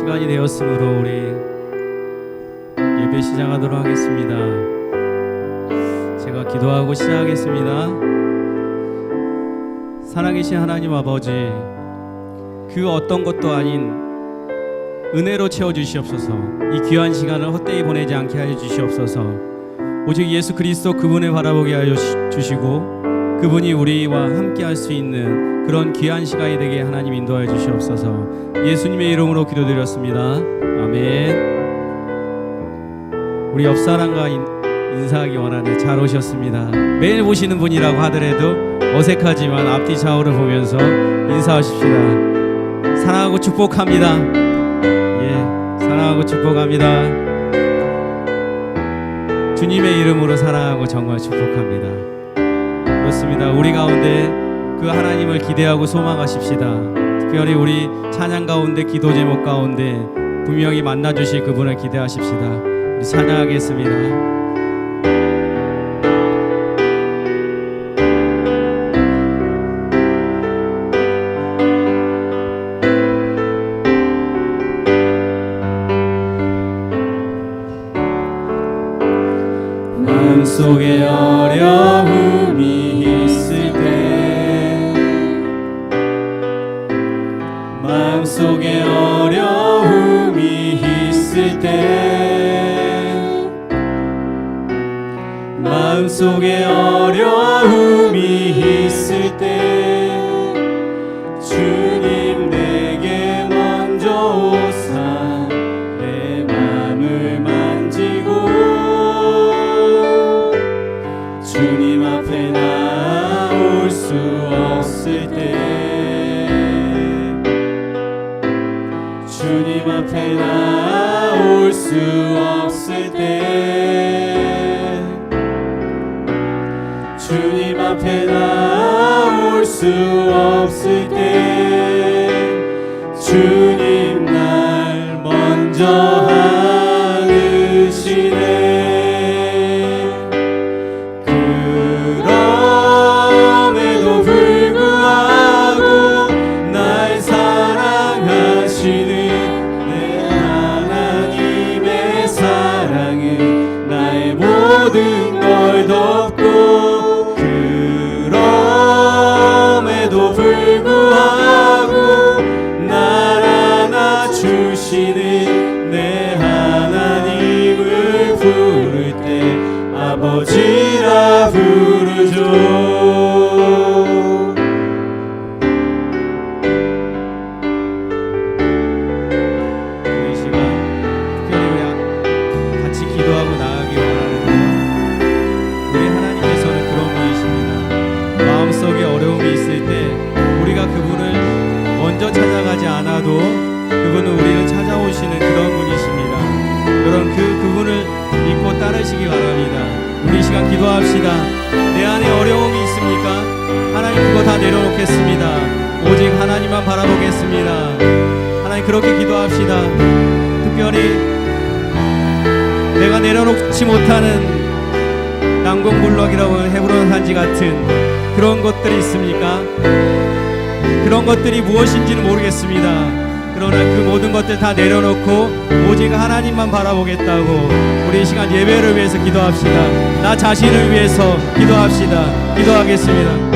시간이 되었으므로 우리 예배 시작하도록 하겠습니다. 제가 기도하고 시작하겠습니다. 살아계신 하나님 아버지, 그 어떤 것도 아닌 은혜로 채워주시옵소서. 이 귀한 시간을 헛되이 보내지 않게 하여 주시옵소서. 오직 예수 그리스도 그분을 바라보게 하여 주시고 그분이 우리와 함께 할 수 있는 그런 귀한 시간이 되게 하나님 인도하여 주시옵소서. 예수님의 이름으로 기도드렸습니다. 아멘. 우리 옆사람과 인사하기 원하는 잘 오셨습니다. 매일 보시는 분이라고 하더라도 어색하지만 앞뒤 좌우를 보면서 인사하십시다. 사랑하고 축복합니다. 사랑하고 축복합니다. 주님의 이름으로 사랑하고 정말 축복합니다. 그렇습니다. 우리 가운데 그 하나님을 기대하고 소망하십시다. 특별히 우리 찬양 가운데 기도 제목 가운데 분명히 만나주실 그분을 기대하십시다. 우리 찬양하겠습니다. 마음속에 어려움이 있을 때, 마음속에 어려움이 있을 때, 마음속에 어려움이 있을 때 주님 내게 먼저 오사 내 마음을 만지고 주님 앞에 나올 수 없을 때, 주님 앞에 나올 수 없을 때, 주님 앞에 나올 수 없을 때 주님 날 먼저 안으시네. 모든 걸 덮고 그럼에도 불구하고 날 안아주시는 내 하나님을 부를 때 아버지라 부르죠. 찾아가지 않아도 그분은 우리를 찾아오시는 그런 분이십니다. 여러분 그분을 믿고 따르시기 바랍니다. 우리 이 시간 기도합시다. 내 안에 어려움이 있습니까? 하나님 그거 다 내려놓겠습니다. 오직 하나님만 바라보겠습니다. 하나님 그렇게 기도합시다. 특별히 내가 내려놓지 못하는 난공불락이라고 하는 헤브론 산지 같은 그런 것들이 있습니까? 그런 것들이 무엇인지는 모르겠습니다. 그러나 그 모든 것들 다 내려놓고 오직 하나님만 바라보겠다고 우리 이 시간 예배를 위해서 기도합시다. 나 자신을 위해서 기도합시다. 기도하겠습니다.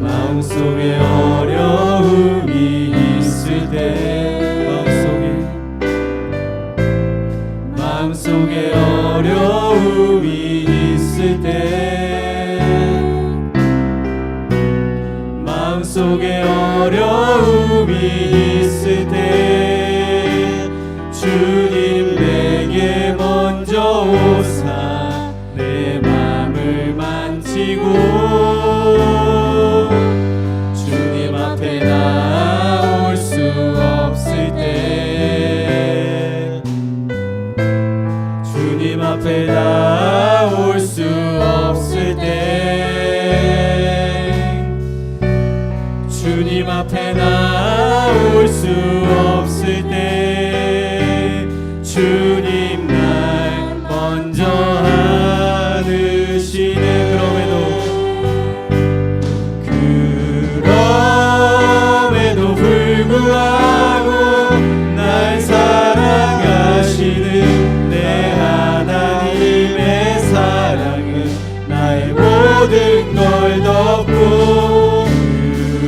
마음속에 어려움이 있을 때 마음속에 어려움이 있을 때 마음속에 어려움이 있을 때 주님 내게 먼저 오사 내 맘을 만지고 주님 앞에 나올 수 없을 때 주님 앞에 나올 수 없을 때 주님 앞에 나올 수 없을 때 주님 날 먼저 안으시네 그럼에도 불구하고 날 사랑하시는 내 하나님의 사랑은 나의 모든 걸 덮고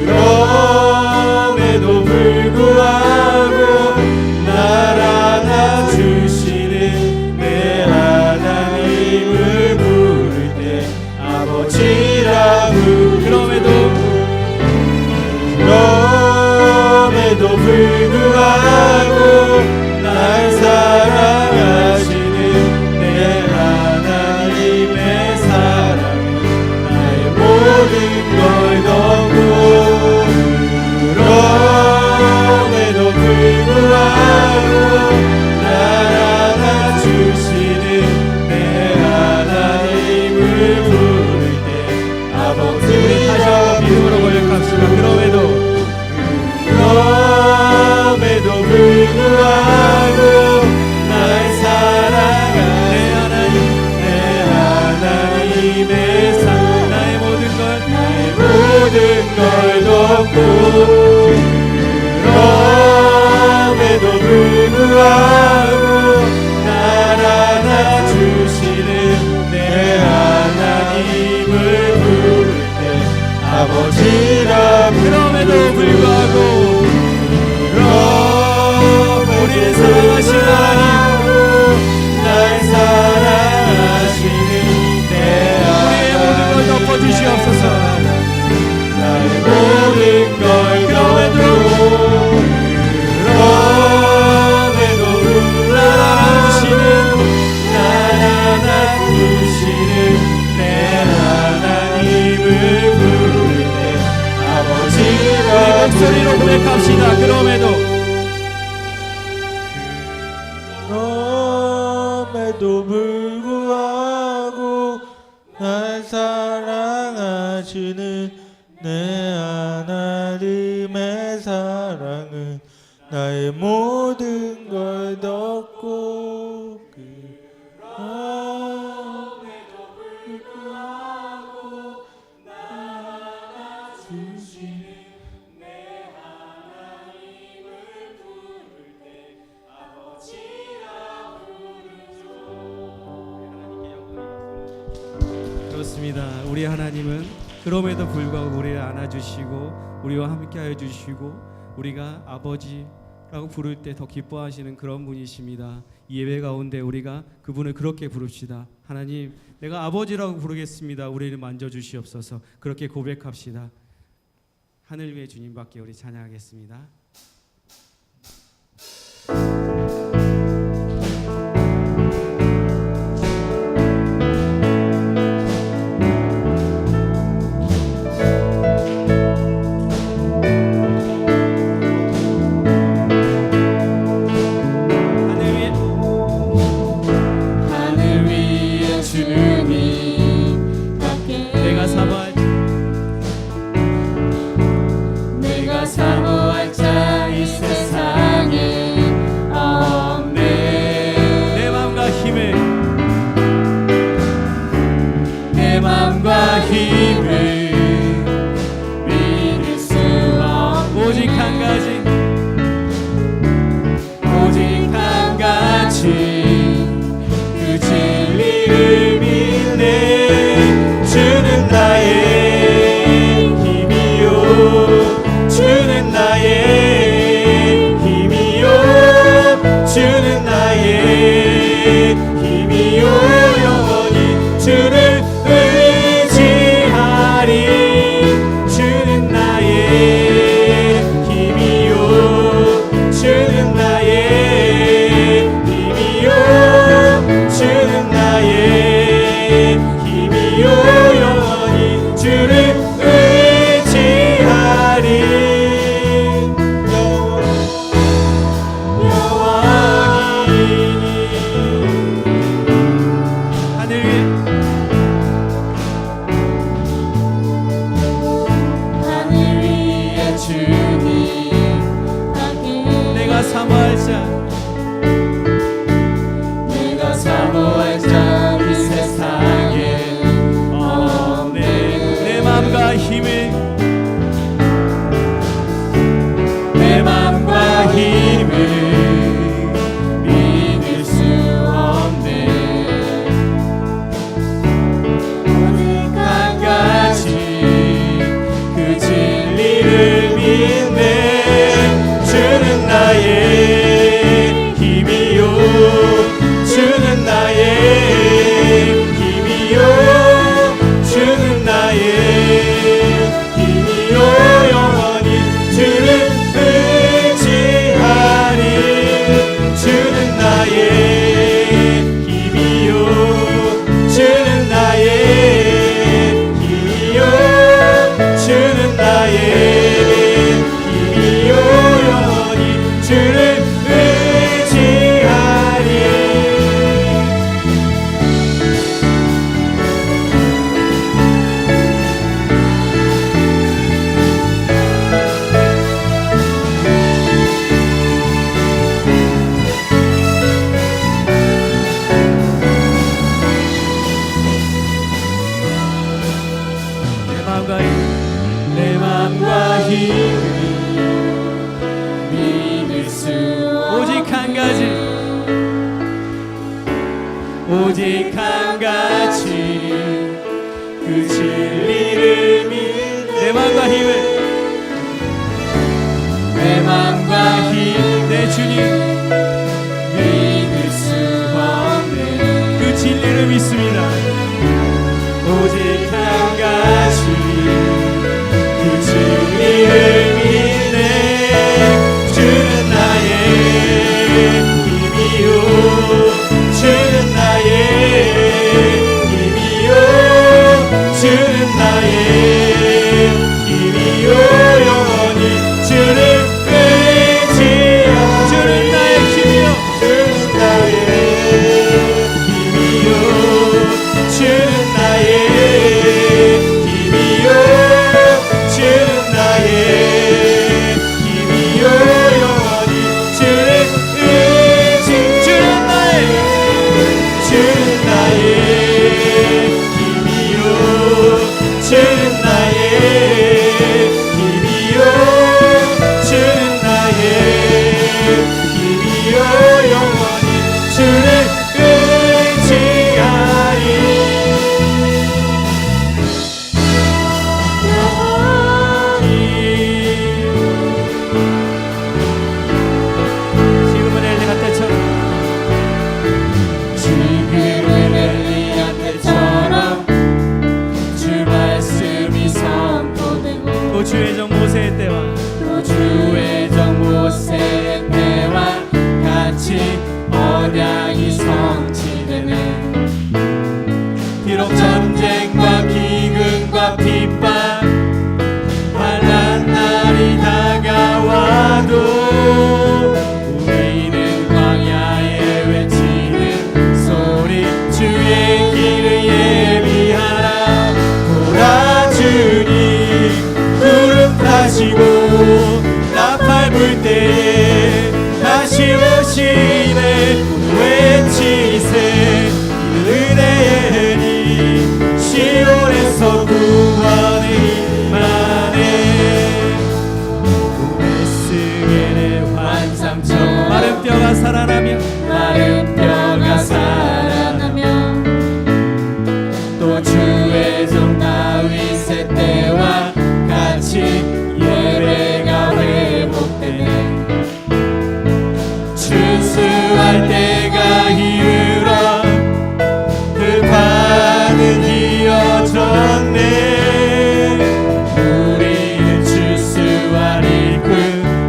그럼에도 불구하고 날 안아주시는 내 하나님을 부를 때 아버지라고 그럼에도 불구하고 날 사랑하시는 내 하나님의 사랑은 나의 모든 걸 덮고 그럼에도 불구하고 날 안아주시는 내 하나님을 부를 때 아버지라고 믿음으로 고백합시다. 그럼에도 불구하고 날 사랑하는 내 하나님의 사랑 나의 모든 걸 덮고 그럼에도 불구하고 날 안아주시는 내 하나님을 부를 때 아버지라 그럼에도 불구하고 우리를 사랑하신 하나님, 날 사랑하시는 내 우리의 모든 걸 덮어주시옵소서. 나의 모든 걸 덮고 그럼에도 날 안아주시는 내 하나님을 부를 때 아버지라 목소리로 고백합시다. 그럼에도 불구하고 날 사랑하시는 내 하나님의 사랑은 나의 모든 걸 덮고 그럼에도 불구하고 날 안아주시는 내 하나님을 부를 때 아버지라 그렇습니다. 우리 하나님은 그럼에도 불구하고 우리를 안아주시고 우리와 함께하여 주시고 우리가 아버지라고 부를 때 더 기뻐하시는 그런 분이십니다. 이 예배 가운데 우리가 그분을 그렇게 부릅시다. 하나님, 내가 아버지라고 부르겠습니다. 우리를 만져주시옵소서. 그렇게 고백합시다. 하늘 위의 주님밖에 우리 찬양하겠습니다. 내가 사모할 자 맘과 힘을 내 맘과 힘을 믿을 수 없네. 오직 한 가지 그 진리를 믿네. 주는 나의 힘이요, 주는 나의 힘이요, 주는 나의 힘이요. 영원히 주를 의지하리. 주는 나의 힘이요, 주는 나의 힘이요, 주는 나의 힘이요. 영원히 주를 의지하리. 내 맘과 힘을 믿을 수 오직 한 가지 오직 한 가지 그 진리를 믿네. 내 맘과 힘을 내 맘과 힘 내 주님 믿을 수 없네. 그 진리를 믿습니다. 오직 한 가지 그 진리를 믿네. 주는 나의 힘이요, 주는 나의 힘이요, 주는 나의 힘이요. 영원히 주를 의지하리. 주는 나의 힘이요, 주는 나의 힘이요, 주는 나의 힘이요, 주는 나의 힘이요. 영원히 주를 의지. 주는 나의 힘이요, 주는 나의 힘이요, 주는 나의 힘이요. 영원히 주를 의지하리. 지금은 엘리야 때처럼 지금은 엘리야 때처럼 주 말씀이 선포되고 또 주의 종 모세의 때와 또 주의 종 모세의 때와 같이 언약이 성취되네. 비록 전쟁과 기근과 핍박 환난 날이 다가와도 우리는 광야에 외치는 소리. 주의 길을 예비하라. 보라, 주님 구름 타시고 나팔 불 때에 다시 오시네. 외치세 은혜의 니 시온에서 구원의 임하네. 에스겔의 환상처럼 마른 뼈가 살아나며 마른 뼈가 살아나며 또 주의 종 다윗의 때와 같이 예배가 회복되네. 추수할 때가 이르러 그 판은 이어졌네. 우리는 추수하리 그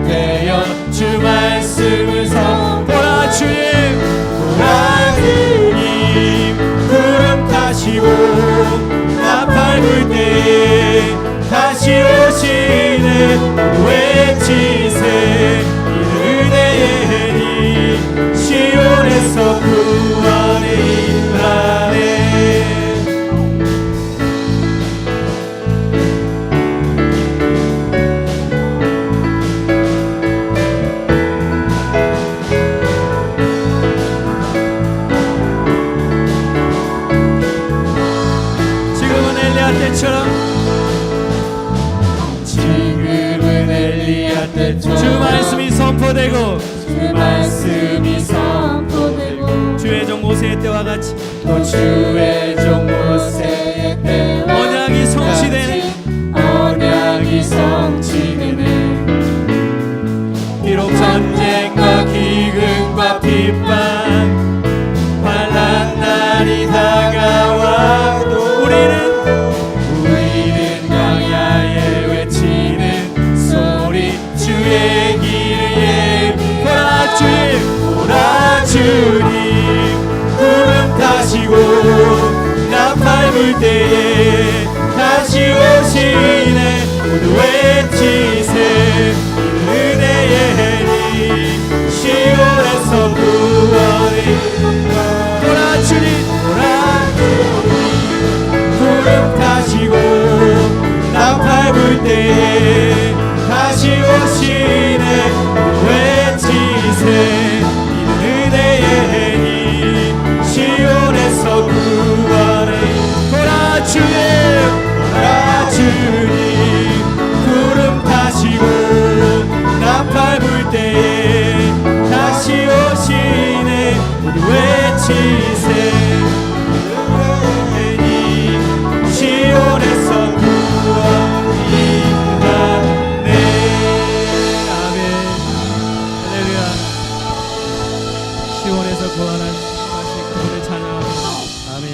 되어 주 말씀을 선포라. 주님, 보라, 주님 구름 타시고 나팔 불 때 다시 오시네. 외치세 은혜의 니 시온에서 구원의 임하네. 지금은 엘리야 때처럼 때처럼 주 말씀이 선포되고 주 말씀이 선포되고 주의 종 모세의 때와 같이 또 주의 종 모세의 때와 언약이 성취되는 언약이 성취되네. 비록 전쟁과 기근과 핍박 환난 날이 다가와도 우리는 광야에 외치는 소리 주의 길에 보라 주님 구름 타시고 나팔 불 때에 다시 오시네. 모두 외치세 은혜의 해니 시온에서 구원이 보라 주님 구름 타시고 나팔 불 때에 다시 오시네. 외치세 은혜의 해니 시온에서 구원해. 보라 주님 구름 타시고 나팔 불 때에 다시 오시네. 모두 외치세 시온에서 구원이 하네. 아멘. 할렐루야. 시온에서 구원한 다시 그분을 찬양합니다. 아멘.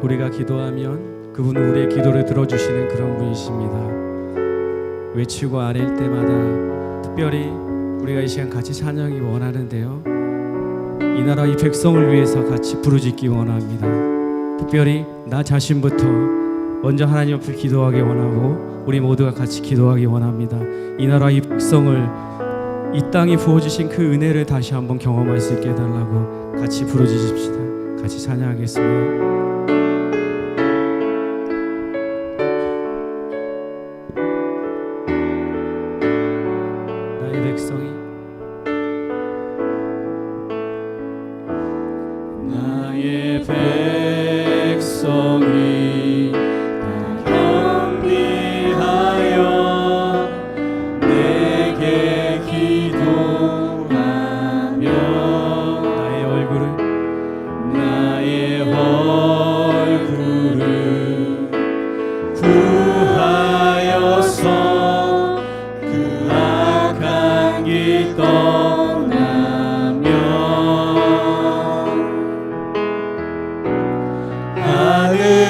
우리가 기도하면 그분은 우리의 기도를 들어주시는 그런 분이십니다. 외치고 아랠 때마다 특별히 우리가 이 시간 같이 찬양이 원하는데요, 이 나라 이 백성을 위해서 같이 부르짖기 원합니다. 특별히 나 자신부터 먼저 하나님 앞에 기도하기 원하고 우리 모두가 같이 기도하기 원합니다. 이 나라 이 백성을 이 땅에 부어주신 그 은혜를 다시 한번 경험할 수 있게 해달라고 같이 부르짖읍시다. 같이 찬양하겠습니다. 나의 백성이 나의 백성이 겸비하여 내게 기도하며 나의 얼굴을 구하여서 그 악한 길 떠나며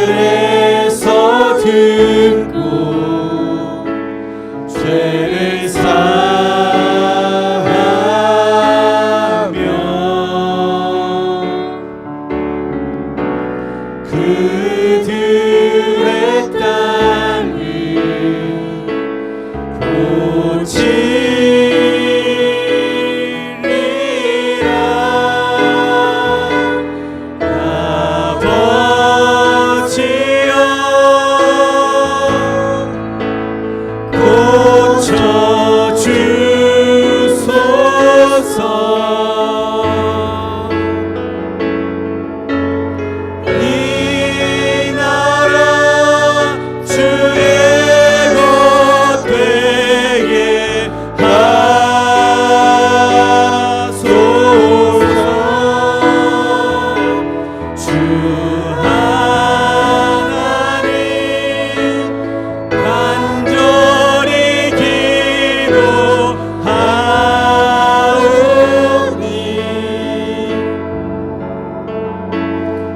하늘에서 듣고 죄를 사하며 그들의 땅을 고치리라. 아버지여 고쳐주소서. 이 나라 주의 것 되게 하소서. 주 하나님 간절히 기도하오니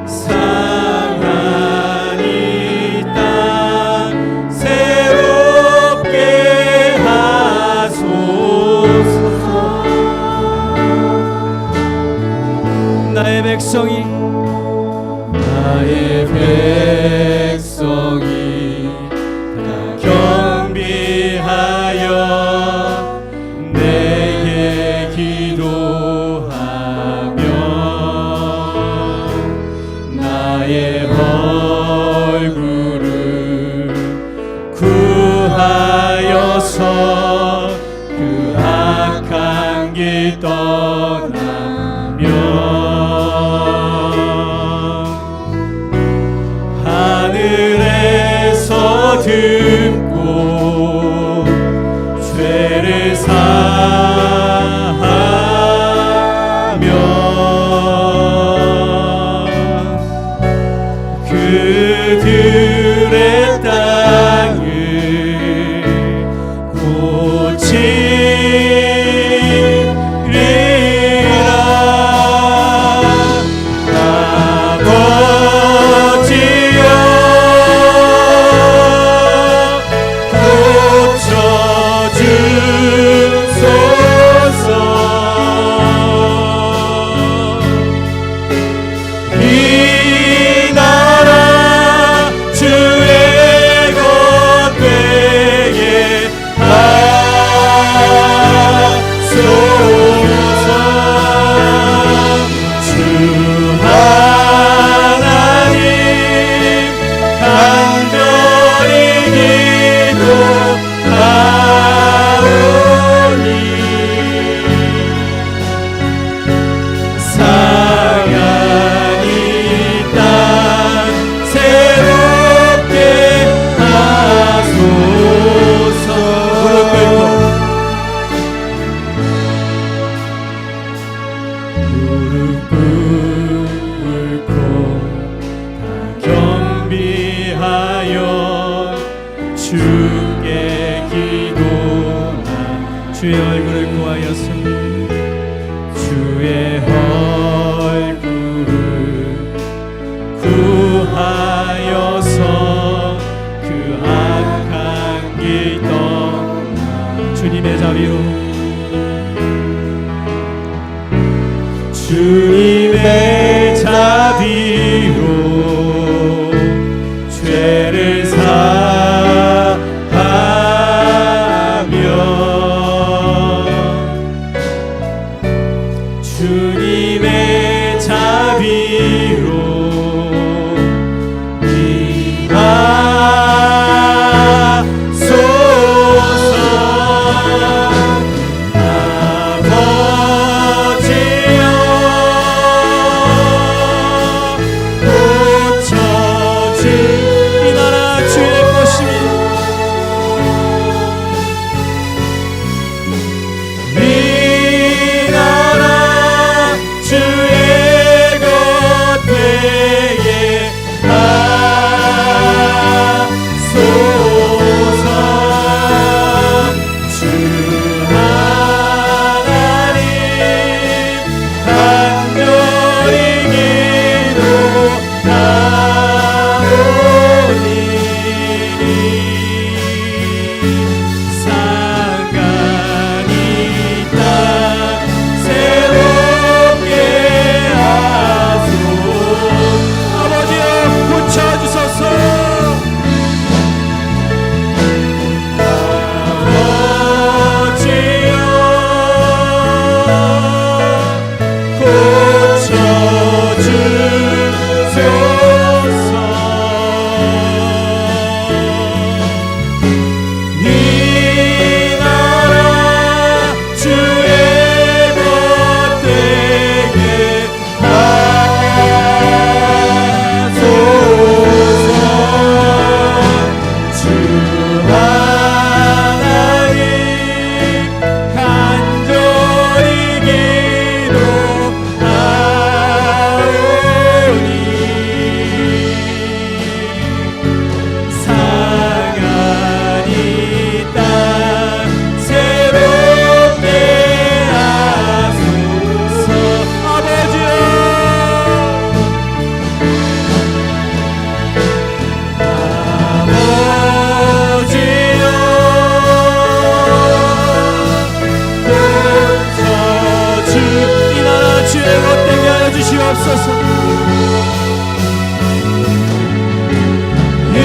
상한 이 땅 새롭게 하소서. 나의 백성이 다 겸비하여 내게 기도하며 나의 얼굴을 구하여서 그 악한 길 떠나며 거듭고 죄를 사하며 그들의 땅을 고치리라. 아버지여 고쳐주소서. 이 나라 주의 것 되게 하소서. 주 하나님 간절히 기도하오니 상한 이 땅 새롭게 하소서. 무릎 꿇고 다 겸비하여 주께 기도하. 주의 얼굴을 구하였으니 주의 얼굴을 구하여서 그 악한 길 떠나 주님의 자비로 주님의 자비로 죄를 사하며 주님의 자비로 임하소서. 아버지여 고쳐주. 이 나라 주의 것이니 이 나라 주의 것 되게 하소서. 주 하나님 간절히 기도하오니 상한 이 땅 새롭게 하소서. 아버지여 고쳐주소서. 아버지여 고쳐주소서. 이 나라 주의 것 되게 하소서. 주 하나님 간절히 기도하오니 상한 이 땅 새롭게 하소서. 아버지여 아버지여 고쳐주. 이 나라 주의 것 되게 하여 주시옵소서. 이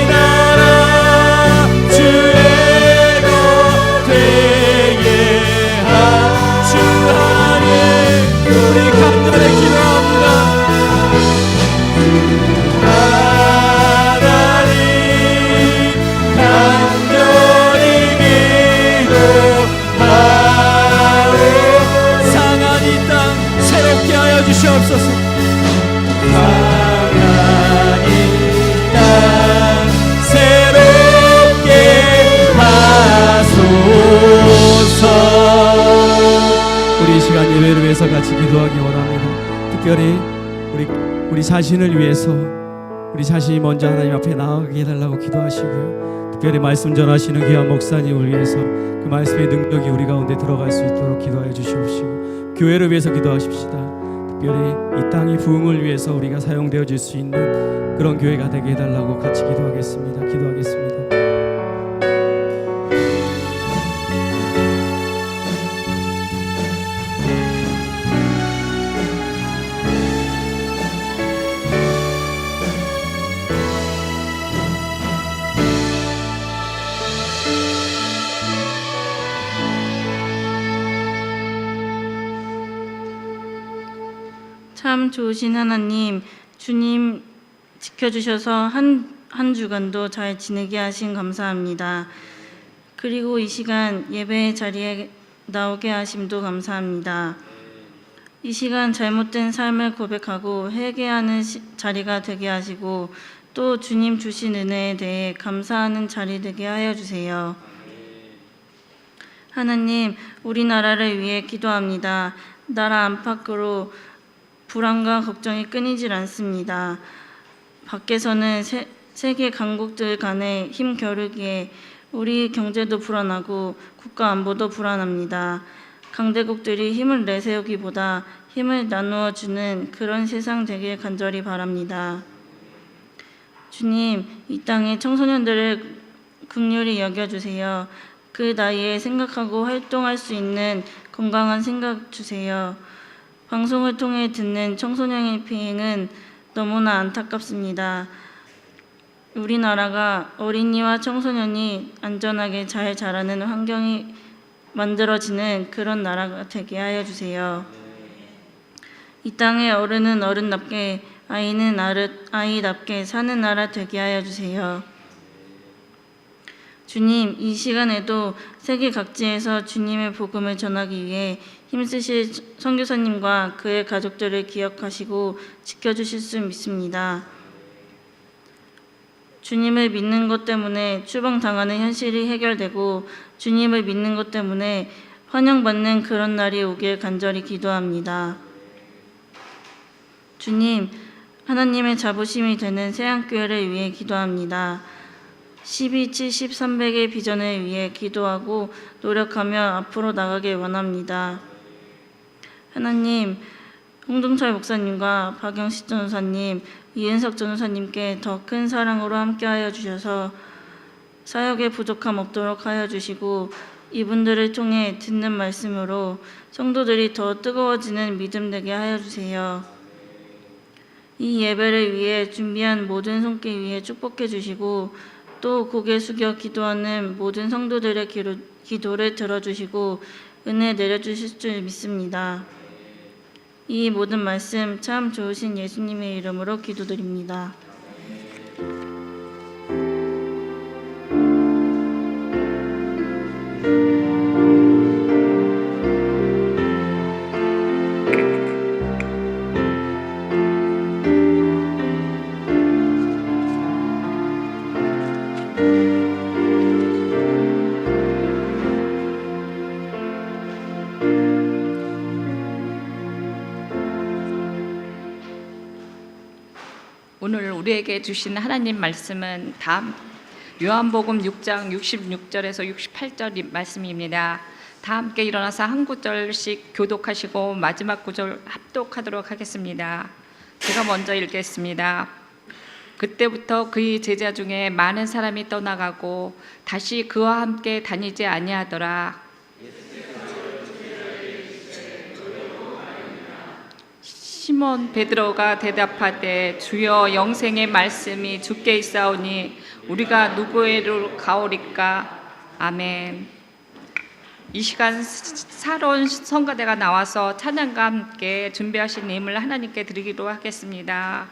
나라 주의 것 되게 주 하나님 우리 간절히 기도합니다. 하나님 간절히 기도하오. 상한 이 땅 새롭게 하여 주시옵소서. 상한 이 땅 주옵소서. 우리 이 시간 예배를 위해서 같이 기도하기 원합니다. 특별히 우리 자신을 위해서 우리 자신이 먼저 하나님 앞에 나아가게 해달라고 기도하시고요. 특별히 말씀 전하시는 귀한 목사님을 위해서 그 말씀의 능력이 우리 가운데 들어갈 수 있도록 기도하여 주시옵시고, 교회를 위해서 기도하십시다. 특별히 이 땅의 부흥을 위해서 우리가 사용되어질 수 있는 그런 교회가 되게 해달라고 같이 기도하겠습니다. 기도하겠습니다. 참 좋으신 하나님, 주님 지켜주셔서 한 주간도 잘 지내게 하신 감사합니다. 그리고 이 시간 예배 자리에 나오게 하심도 감사합니다. 이 시간 잘못된 삶을 고백하고 회개하는 자리가 되게 하시고, 또 주님 주신 은혜에 대해 감사하는 자리 되게 하여 주세요. 하나님, 우리나라를 위해 기도합니다. 나라 안팎으로 불안과 걱정이 끊이질 않습니다. 밖에서는 세계 강국들 간의 힘 겨루기에 우리 경제도 불안하고 국가 안보도 불안합니다. 강대국들이 힘을 내세우기보다 힘을 나누어 주는 그런 세상 되길 간절히 바랍니다. 주님, 이 땅의 청소년들을 긍휼히 여겨주세요. 그 나이에 생각하고 활동할 수 있는 건강한 생각 주세요. 방송을 통해 듣는 청소년의 피해는 너무나 안타깝습니다. 우리나라가 어린이와 청소년이 안전하게 잘 자라는 환경이 만들어지는 그런 나라가 되게 하여 주세요. 이 땅의 어른은 어른답게, 아이는 아이답게 사는 나라 되게 하여 주세요. 주님, 이 시간에도 세계 각지에서 주님의 복음을 전하기 위해 힘쓰실 선교사님과 그의 가족들을 기억하시고 지켜주실 수 믿습니다. 주님을 믿는 것 때문에 추방당하는 현실이 해결되고, 주님을 믿는 것 때문에 환영받는 그런 날이 오길 간절히 기도합니다. 주님, 하나님의 자부심이 되는 새안교회를 위해 기도합니다. 12, 70, 300의 비전을 위해 기도하고 노력하며 앞으로 나가길 원합니다. 하나님, 홍동철 목사님과 박영식 전도사님, 이은석 전도사님께 더 큰 사랑으로 함께하여 주셔서 사역에 부족함 없도록 하여 주시고, 이분들을 통해 듣는 말씀으로 성도들이 더 뜨거워지는 믿음 되게 하여 주세요. 이 예배를 위해 준비한 모든 손길 위에 축복해 주시고, 또 고개 숙여 기도하는 모든 성도들의 기도를 들어주시고 은혜 내려주실 줄 믿습니다. 이 모든 말씀 참 좋으신 예수님의 이름으로 기도드립니다. 오늘 우리에게 주신 하나님 말씀은 다음 요한복음 6장 66절에서 68절 말씀입니다. 다 함께 일어나서 한 구절씩 교독하시고 마지막 구절 합독하도록 하겠습니다. 제가 먼저 읽겠습니다. 그때부터 그의 제자 중에 많은 사람이 떠나가고 다시 그와 함께 다니지 아니하더라. 시몬 베드로가 대답하되 주여, 영생의 말씀이 주께 있사오니 우리가 누구에로 가오리까? 아멘. 이 시간 새로운 성가대가 나와서 찬양과 함께 준비하신 예물을 하나님께 드리기로 하겠습니다.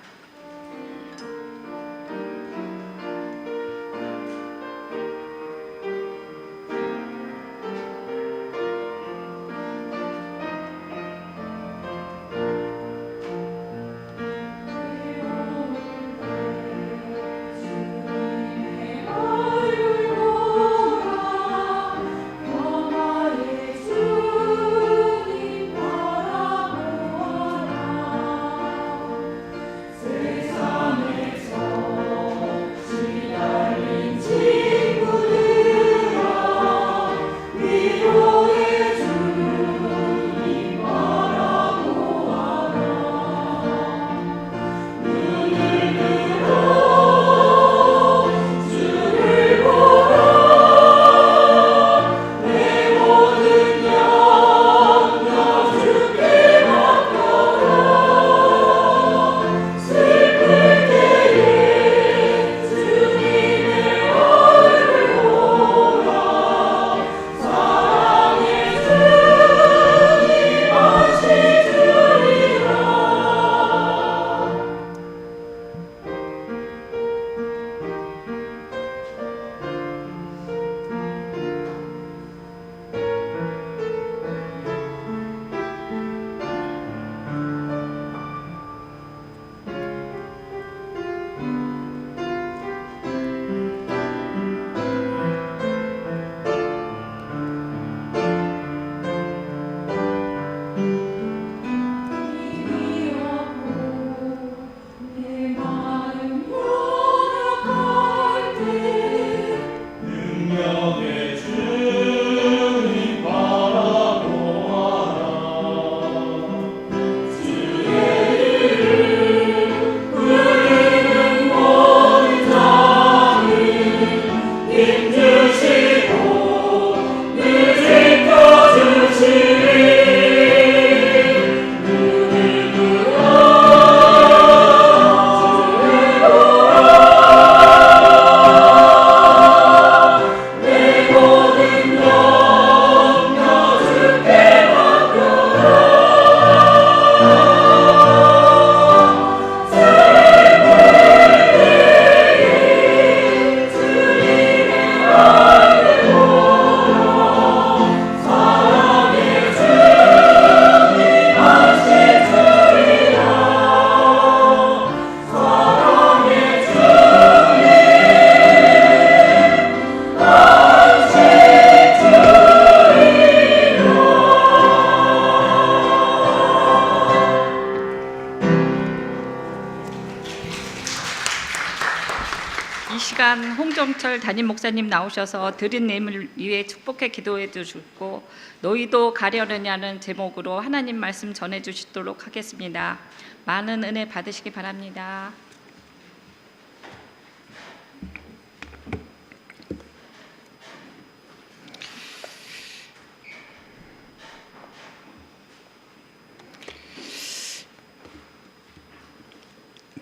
시간 홍정철 담임 목사님 나오셔서 드린 예물 위해 축복해 기도해 주시고 너희도 가려느냐는 제목으로 하나님 말씀 전해 주시도록 하겠습니다. 많은 은혜 받으시기 바랍니다.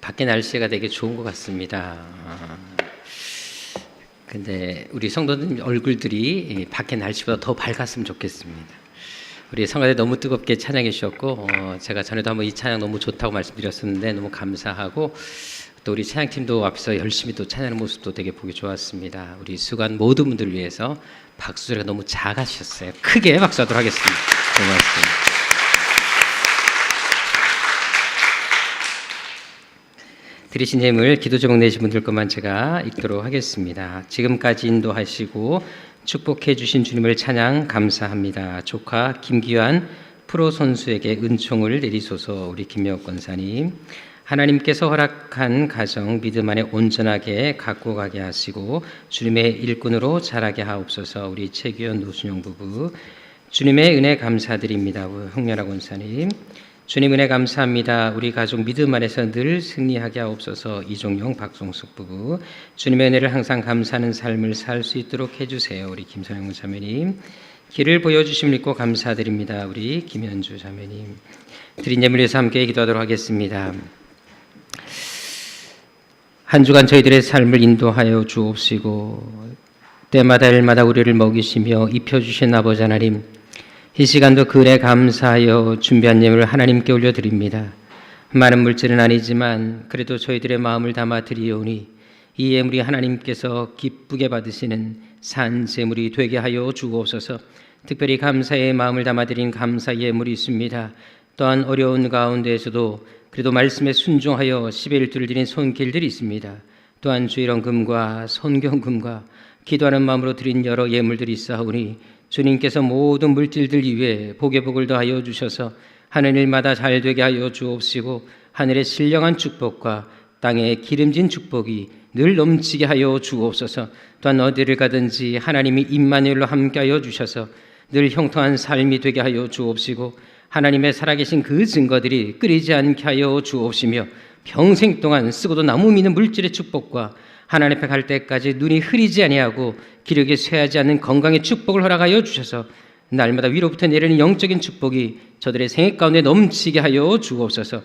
밖에 날씨가 되게 좋은 것 같습니다. 근데 우리 성도님 얼굴들이 밖에 날씨보다 더 밝았으면 좋겠습니다. 우리 성가대 너무 뜨겁게 찬양해 주셨고 제가 전에도 한번 이 찬양 너무 좋다고 말씀드렸었는데 너무 감사하고 또 우리 찬양팀도 앞에서 열심히 또 찬양하는 모습도 되게 보기 좋았습니다. 우리 수고한 모든 분들을 위해서 박수 소리가 너무 작아지셨어요. 크게 박수하도록 하겠습니다. 고맙습니다. 드리신 예물 기도 제목 내신 분들 것만 제가 읽도록 하겠습니다. 지금까지 인도하시고 축복해 주신 주님을 찬양 감사합니다. 조카 김기환 프로 선수에게 은총을 내리소서. 우리 김명옥 권사님, 하나님께서 허락한 가정 믿음 안에 온전하게 갖고 가게 하시고 주님의 일꾼으로 자라게 하옵소서. 우리 최규현 노순영 부부, 주님의 은혜 감사드립니다. 홍연아 권사님, 주님 은혜 감사합니다. 우리 가족 믿음 안에서 늘 승리하게 하옵소서. 이종용 박송숙 부부, 주님의 은혜를 항상 감사하는 삶을 살 수 있도록 해주세요. 우리 김선영 자매님, 길을 보여주심 믿고 감사드립니다. 우리 김현주 자매님, 드린 예물 위해서 함께 기도하도록 하겠습니다. 한 주간 저희들의 삶을 인도하여 주옵시고 때마다 일마다 우리를 먹이시며 입혀주신 아버지 하나님, 이 시간도 그 은혜 감사하여 준비한 예물을 하나님께 올려드립니다. 많은 물질은 아니지만 그래도 저희들의 마음을 담아 드리오니 이 예물이 하나님께서 기쁘게 받으시는 산 제물이 되게 하여 주옵소서. 특별히 감사의 마음을 담아 드린 감사 예물이 있습니다. 또한 어려운 가운데에서도 그래도 말씀에 순종하여 11조를 드린 손길들이 있습니다. 또한 주일원금과 손경금과 기도하는 마음으로 드린 여러 예물들이 있사오니 주님께서 모든 물질들 위에 복의 복을 더하여 주셔서 하는 일마다 잘 되게 하여 주옵시고 하늘의 신령한 축복과 땅의 기름진 축복이 늘 넘치게 하여 주옵소서. 또한 어디를 가든지 하나님이 임마누엘로 함께하여 주셔서 늘 형통한 삶이 되게 하여 주옵시고 하나님의 살아계신 그 증거들이 끊이지 않게 하여 주옵시며 평생 동안 쓰고도 남음 있는 물질의 축복과 하나님 앞에 갈 때까지 눈이 흐리지 아니하고 기력이 쇠하지 않는 건강의 축복을 허락하여 주셔서 날마다 위로부터 내리는 영적인 축복이 저들의 생애 가운데 넘치게 하여 주옵소서.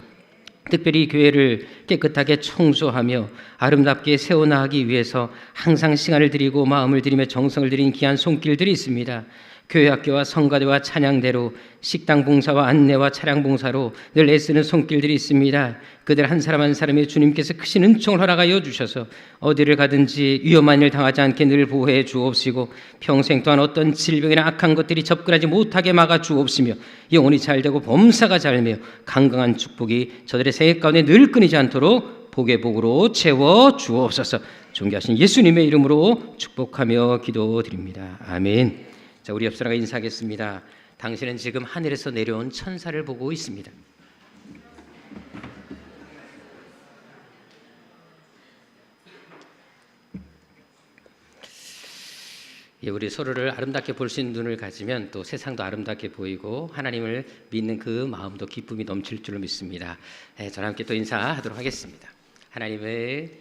특별히 교회를 깨끗하게 청소하며 아름답게 세워나가기 위해서 항상 시간을 드리고 마음을 들이며 정성을 들인 귀한 손길들이 있습니다. 교회 학교와 성가대와 찬양대로 식당 봉사와 안내와 차량 봉사로 늘 애쓰는 손길들이 있습니다. 그들 한 사람 한 사람의 주님께서 크신 은총을 허락하여 주셔서 어디를 가든지 위험한 일 당하지 않게 늘 보호해 주옵시고 평생 또한 어떤 질병이나 악한 것들이 접근하지 못하게 막아 주옵시며 영혼이 잘되고 범사가 잘며 강건한 축복이 저들의 생애 가운데 늘 끊이지 않도록 복의 복으로 채워 주옵소서. 존귀하신 예수님의 이름으로 축복하며 기도드립니다. 아멘. 자, 우리 옆 사람과 인사하겠습니다. 당신은 지금 하늘에서 내려온 천사를 보고 있습니다. 예, 우리 서로를 아름답게 볼 수 있는 눈을 가지면 또 세상도 아름답게 보이고 하나님을 믿는 그 마음도 기쁨이 넘칠 줄로 믿습니다. 예, 저랑 함께 또 인사하도록 하겠습니다. 하나님을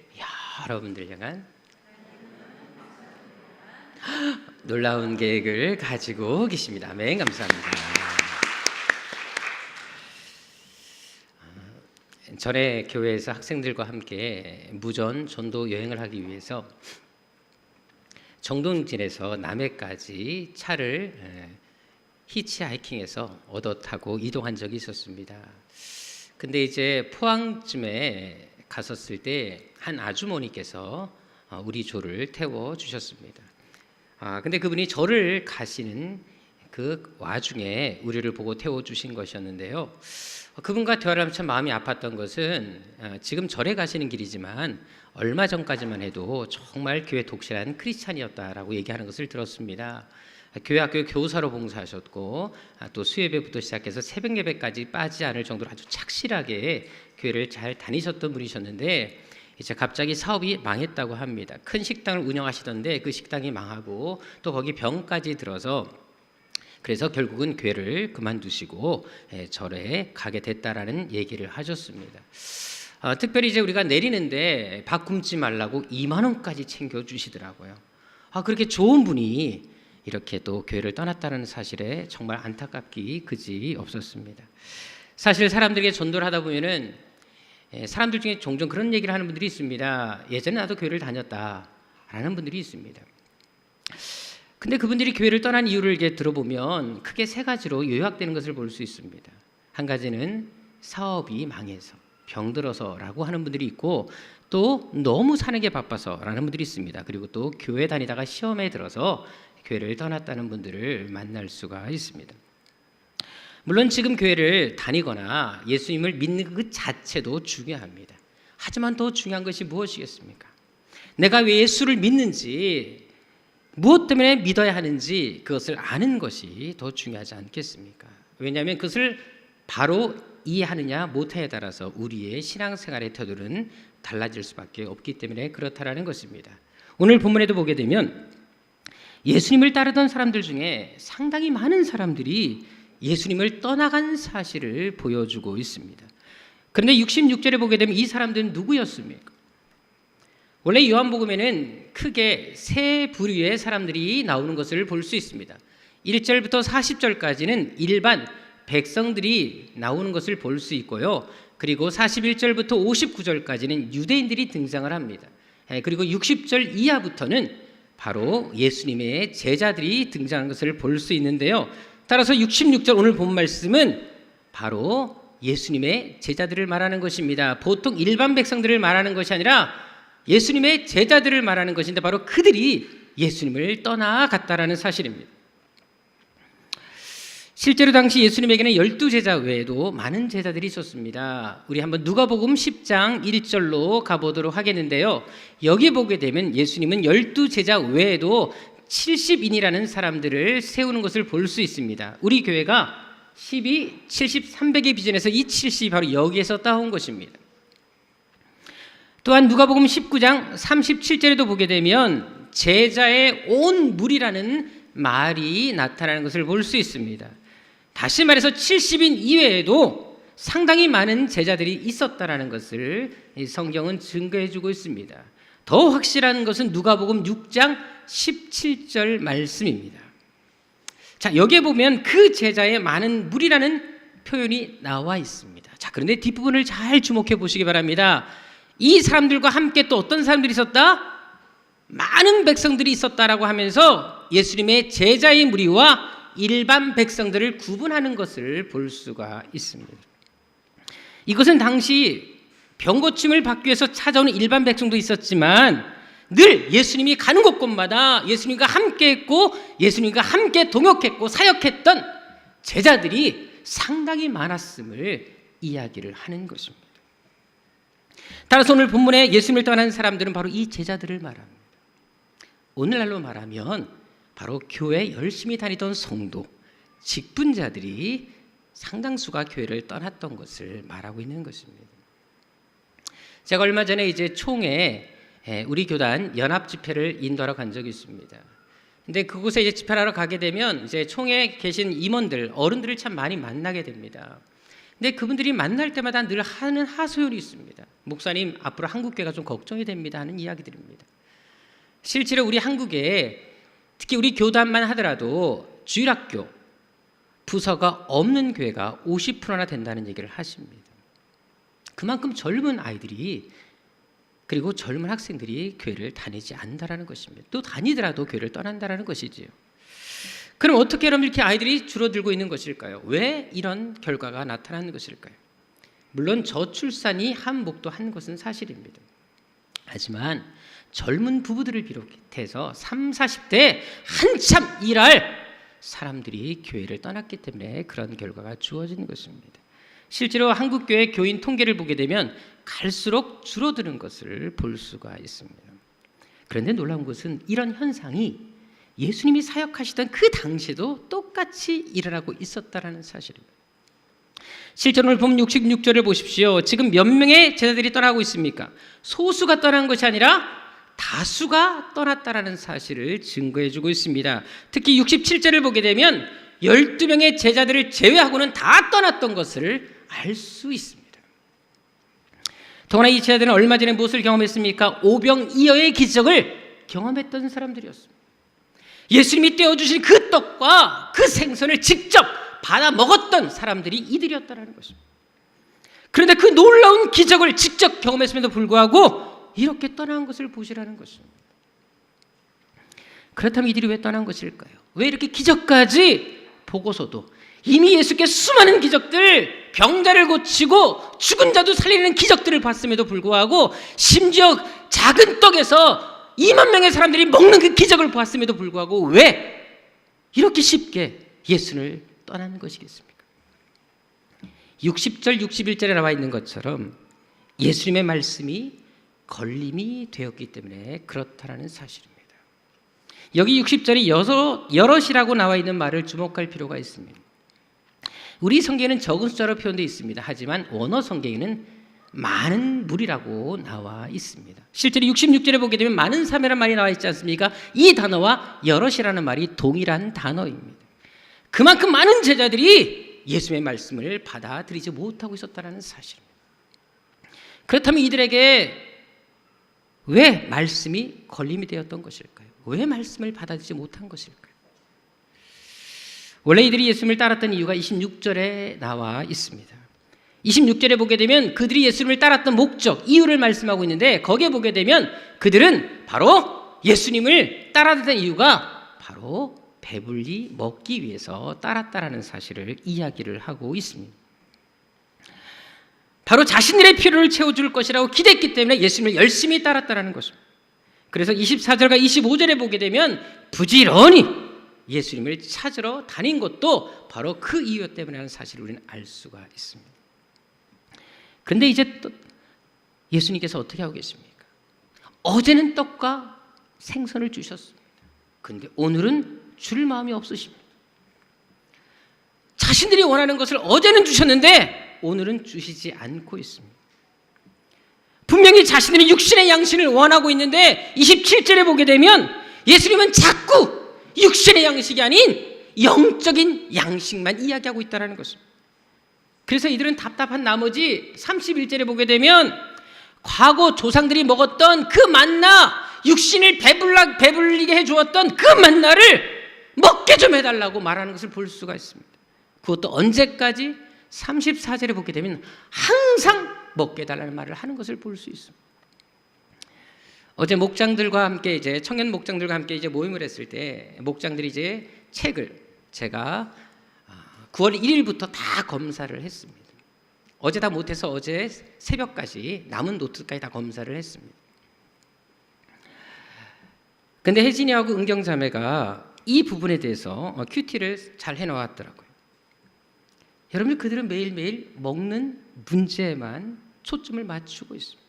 여러분들 향한 놀라운 계획을 가지고 계십니다. 아멘. 감사합니다. 전에 교회에서 학생들과 함께 무전 전도 여행을 하기 위해서 정동진에서 남해까지 차를 히치하이킹해서 얻어 타고 이동한 적이 있었습니다. 근데 이제 포항쯤에 갔었을 때 한 아주머니께서 우리 조를 태워 주셨습니다. 근데 그분이 절을 가시는 그 와중에 우리를 보고 태워주신 것이었는데요. 그분과 대화를 하면 참 마음이 아팠던 것은 지금 절에 가시는 길이지만 얼마 전까지만 해도 정말 교회 독실한 크리스찬이었다라고 얘기하는 것을 들었습니다. 교회 학교 교사로 봉사하셨고 또 수예배부터 시작해서 새벽 예배까지 빠지지 않을 정도로 아주 착실하게 교회를 잘 다니셨던 분이셨는데 이제 갑자기 사업이 망했다고 합니다. 큰 식당을 운영하시던데 그 식당이 망하고 또 거기 병까지 들어서 그래서 결국은 교회를 그만두시고 절에 가게 됐다라는 얘기를 하셨습니다. 특별히 이제 우리가 내리는데 밥 굶지 말라고 2만 원까지 챙겨 주시더라고요. 그렇게 좋은 분이 이렇게 또 교회를 떠났다는 사실에 정말 안타깝기 그지 없었습니다. 사실 사람들에게 전도를 하다 보면은 사람들 중에 종종 그런 얘기를 하는 분들이 있습니다. 예전에 나도 교회를 다녔다라는 분들이 있습니다. 근데 그분들이 교회를 떠난 이유를 이렇게 들어보면 크게 세 가지로 요약되는 것을 볼 수 있습니다. 한 가지는 사업이 망해서, 병들어서라고 하는 분들이 있고, 또 너무 사는 게 바빠서라는 분들이 있습니다. 그리고 또 교회 다니다가 시험에 들어서 교회를 떠났다는 분들을 만날 수가 있습니다. 물론 지금 교회를 다니거나 예수님을 믿는 그 자체도 중요합니다. 하지만 더 중요한 것이 무엇이겠습니까? 내가 왜 예수를 믿는지, 무엇 때문에 믿어야 하는지 그것을 아는 것이 더 중요하지 않겠습니까? 왜냐하면 그것을 바로 이해하느냐 못하느냐에 따라서 우리의 신앙생활의 태도는 달라질 수밖에 없기 때문에 그렇다라는 것입니다. 오늘 본문에도 보게 되면 예수님을 따르던 사람들 중에 상당히 많은 사람들이 예수님을 떠나간 사실을 보여주고 있습니다. 그런데 66절에 보게 되면 이 사람들은 누구였습니까? 원래 요한복음에는 크게 세 부류의 사람들이 나오는 것을 볼 수 있습니다. 1절부터 40절까지는 일반 백성들이 나오는 것을 볼 수 있고요. 그리고 41절부터 59절까지는 유대인들이 등장을 합니다. 그리고 60절 이하부터는 바로 예수님의 제자들이 등장하는 것을 볼 수 있는데요. 따라서 66절 오늘 본 말씀은 바로 예수님의 제자들을 말하는 것입니다. 보통 일반 백성들을 말하는 것이 아니라 예수님의 제자들을 말하는 것인데 바로 그들이 예수님을 떠나갔다라는 사실입니다. 실제로 당시 예수님에게는 12제자 외에도 많은 제자들이 있었습니다. 우리 한번 누가복음 10장 1절로 가보도록 하겠는데요. 여기 보게 되면 예수님은 12제자 외에도 70인이라는 사람들을 세우는 것을 볼 수 있습니다. 우리 교회가 12, 70, 300의 비전에서 이 70이 바로 여기에서 따온 것입니다. 또한 누가복음 19장 37절에도 보게 되면 제자의 온 무리라는 말이 나타나는 것을 볼 수 있습니다. 다시 말해서 70인 이외에도 상당히 많은 제자들이 있었다라는 것을 성경은 증거해 주고 있습니다. 더 확실한 것은 누가복음 6장 17절 말씀입니다. 자, 여기에 보면 그 제자의 많은 무리라는 표현이 나와 있습니다. 자, 그런데 뒷부분을 잘 주목해 보시기 바랍니다. 이 사람들과 함께 또 어떤 사람들이 있었다? 많은 백성들이 있었다라고 하면서 예수님의 제자의 무리와 일반 백성들을 구분하는 것을 볼 수가 있습니다. 이것은 당시 병고침을 받기 위해서 찾아오는 일반 백성도 있었지만 늘 예수님이 가는 곳곳마다 예수님과 함께했고 예수님과 함께 동역했고 사역했던 제자들이 상당히 많았음을 이야기를 하는 것입니다. 따라서 오늘 본문에 예수님을 떠난 사람들은 바로 이 제자들을 말합니다. 오늘날로 말하면 바로 교회 열심히 다니던 성도, 직분자들이 상당수가 교회를 떠났던 것을 말하고 있는 것입니다. 제가 얼마 전에 이제 총회 우리 교단 연합 집회를 인도하러 간 적이 있습니다. 근데 그곳에 이제 집회하러 가게 되면 이제 총회에 계신 임원들, 어른들을 참 많이 만나게 됩니다. 근데 그분들이 만날 때마다 늘 하는 하소연이 있습니다. 목사님, 앞으로 한국교회가 좀 걱정이 됩니다 하는 이야기들입니다. 실제로 우리 한국에 특히 우리 교단만 하더라도 주일학교 부서가 없는 교회가 50%나 된다는 얘기를 하십니다. 그만큼 젊은 아이들이 그리고 젊은 학생들이 교회를 다니지 않는다는 것입니다. 또 다니더라도 교회를 떠난다는 것이지요. 그럼 어떻게 그럼 이렇게 아이들이 줄어들고 있는 것일까요? 왜 이런 결과가 나타나는 것일까요? 물론 저출산이 한몫도 것은 사실입니다. 하지만 젊은 부부들을 비롯해서 30, 40대에 한참 일할 사람들이 교회를 떠났기 때문에 그런 결과가 주어지는 것입니다. 실제로 한국교회 교인 통계를 보게 되면 갈수록 줄어드는 것을 볼 수가 있습니다. 그런데 놀라운 것은 이런 현상이 예수님이 사역하시던 그 당시에도 똑같이 일어나고 있었다는 사실입니다. 실제 오늘 보면 66절을 보십시오. 지금 몇 명의 제자들이 떠나고 있습니까? 소수가 떠난 것이 아니라 다수가 떠났다라는 사실을 증거해 주고 있습니다. 특히 67절을 보게 되면 12명의 제자들을 제외하고는 다 떠났던 것을 알 수 있습니다. 더구나 이 제자들은 얼마 전에 무엇을 경험했습니까? 오병이어의 기적을 경험했던 사람들이었습니다. 예수님이 떼어주신 그 떡과 그 생선을 직접 받아 먹었던 사람들이 이들이었다는 것입니다. 그런데 그 놀라운 기적을 직접 경험했음에도 불구하고 이렇게 떠난 것을 보시라는 것입니다. 그렇다면 이들이 왜 떠난 것일까요? 왜 이렇게 기적까지 보고서도 이미 예수께서 수많은 기적들, 병자를 고치고 죽은 자도 살리는 기적들을 봤음에도 불구하고 심지어 작은 떡에서 2만 명의 사람들이 먹는 그 기적을 봤음에도 불구하고 왜 이렇게 쉽게 예수를 떠나는 것이겠습니까? 60절, 61절에 나와 있는 것처럼 예수님의 말씀이 걸림이 되었기 때문에 그렇다라는 사실입니다. 여기 60절에 여럿이라고 나와 있는 말을 주목할 필요가 있습니다. 우리 성경에는 적은 숫자로 표현되어 있습니다. 하지만 원어 성경에는 많은 무리라고 나와 있습니다. 실제로 66절에 보게 되면 많은 사람이라는 말이 나와 있지 않습니까? 이 단어와 여럿이라는 말이 동일한 단어입니다. 그만큼 많은 제자들이 예수님의 말씀을 받아들이지 못하고 있었다는 사실입니다. 그렇다면 이들에게 왜 말씀이 걸림이 되었던 것일까요? 왜 말씀을 받아들이지 못한 것일까요? 원래 이들이 예수님을 따랐던 이유가 26절에 나와 있습니다. 26절에 보게 되면 그들이 예수님을 따랐던 목적, 이유를 말씀하고 있는데 거기에 보게 되면 그들은 바로 예수님을 따랐던 이유가 바로 배불리 먹기 위해서 따랐다라는 사실을 이야기를 하고 있습니다. 바로 자신들의 필요를 채워줄 것이라고 기대했기 때문에 예수님을 열심히 따랐다라는 것입니다. 그래서 24절과 25절에 보게 되면 부지런히 예수님을 찾으러 다닌 것도 바로 그 이유 때문에 하는 사실을 우리는 알 수가 있습니다. 그런데 이제 또 예수님께서 어떻게 하고 계십니까? 어제는 떡과 생선을 주셨습니다. 그런데 오늘은 줄 마음이 없으십니다. 자신들이 원하는 것을 어제는 주셨는데 오늘은 주시지 않고 있습니다. 분명히 자신들이 육신의 양식을 원하고 있는데 27절에 보게 되면 예수님은 자꾸 육신의 양식이 아닌 영적인 양식만 이야기하고 있다는 것입니다. 그래서 이들은 답답한 나머지 31절에 보게 되면 과거 조상들이 먹었던 그 만나, 육신을 배불리게 해주었던 그 만나를 먹게 좀 해달라고 말하는 것을 볼 수가 있습니다. 그것도 언제까지? 34절에 보게 되면 항상 먹게 해달라는 말을 하는 것을 볼 수 있습니다. 어제 목장들과 함께 청년 목장들과 함께 모임을 했을 때 목장들이 책을 제가 9월 1일부터 다 검사를 했습니다. 어제 다 못해서 어제 새벽까지 남은 노트까지 다 검사를 했습니다. 근데 혜진이하고 은경자매가 이 부분에 대해서 큐티를 잘 해놓았더라고요. 여러분들 그들은 매일매일 먹는 문제에만 초점을 맞추고 있습니다.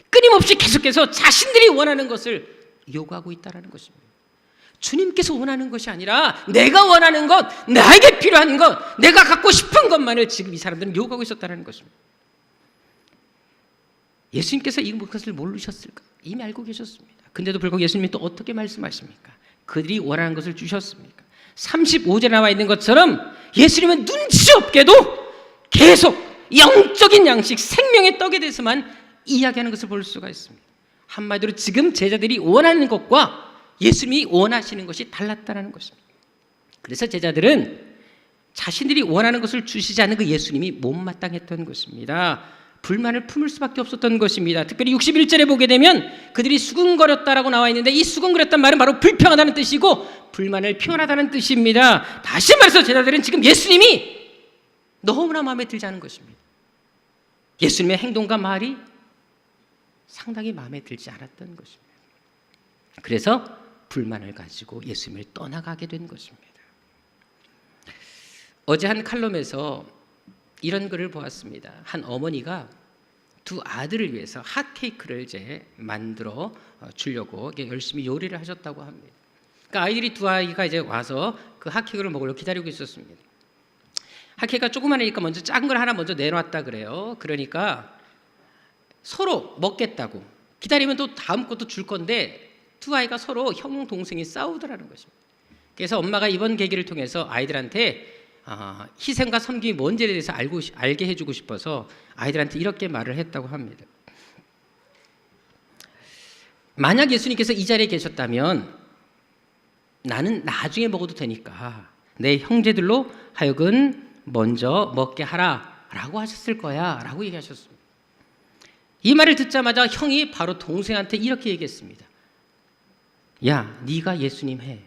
끊임없이 계속해서 자신들이 원하는 것을 요구하고 있다는 것입니다. 주님께서 원하는 것이 아니라 내가 원하는 것, 나에게 필요한 것, 내가 갖고 싶은 것만을 지금 이 사람들은 요구하고 있었다는 것입니다. 예수님께서 이것을 모르셨을까? 이미 알고 계셨습니다. 근데도 불구하고 예수님이 또 어떻게 말씀하십니까? 그들이 원하는 것을 주셨습니까? 35절에 나와 있는 것처럼 예수님은 눈치 없게도 계속 영적인 양식, 생명의 떡에 대해서만 이야기하는 것을 볼 수가 있습니다. 한마디로 지금 제자들이 원하는 것과 예수님이 원하시는 것이 달랐다는 것입니다. 그래서 제자들은 자신들이 원하는 것을 주시지 않는 그 예수님이 못마땅했던 것입니다. 불만을 품을 수밖에 없었던 것입니다. 특별히 61절에 보게 되면 그들이 수근거렸다라고 나와 있는데 이 수근거렸다는 말은 바로 불평하다는 뜻이고 불만을 표현하다는 뜻입니다. 다시 말해서 제자들은 지금 예수님이 너무나 마음에 들지 않은 것입니다. 예수님의 행동과 말이 상당히 마음에 들지 않았던 것입니다. 그래서 불만을 가지고 예수님을 떠나가게 된 것입니다. 어제 한 칼럼에서 이런 글을 보았습니다. 한 어머니가 두 아들을 위해서 핫케이크를 만들어 주려고 열심히 요리를 하셨다고 합니다. 그러니까 두 아이가 와서 그 핫케이크를 먹으려고 기다리고 있었습니다. 학회가 조그마하니까 먼저 작은 걸 하나 먼저 내놨다 그래요. 그러니까 서로 먹겠다고 기다리면 또 다음 것도 줄 건데 두 아이가 서로 형 동생이 싸우더라는 것입니다. 그래서 엄마가 이번 계기를 통해서 아이들한테 희생과 섬김이 뭔지에 대해서 알게 해주고 싶어서 아이들한테 이렇게 말을 했다고 합니다. 만약 예수님께서 이 자리에 계셨다면 나는 나중에 먹어도 되니까 내 형제들로 하여금 먼저 먹게 하라 라고 하셨을 거야 라고 얘기하셨습니다. 이 말을 듣자마자 형이 바로 동생한테 이렇게 얘기했습니다. 야, 네가 예수님 해.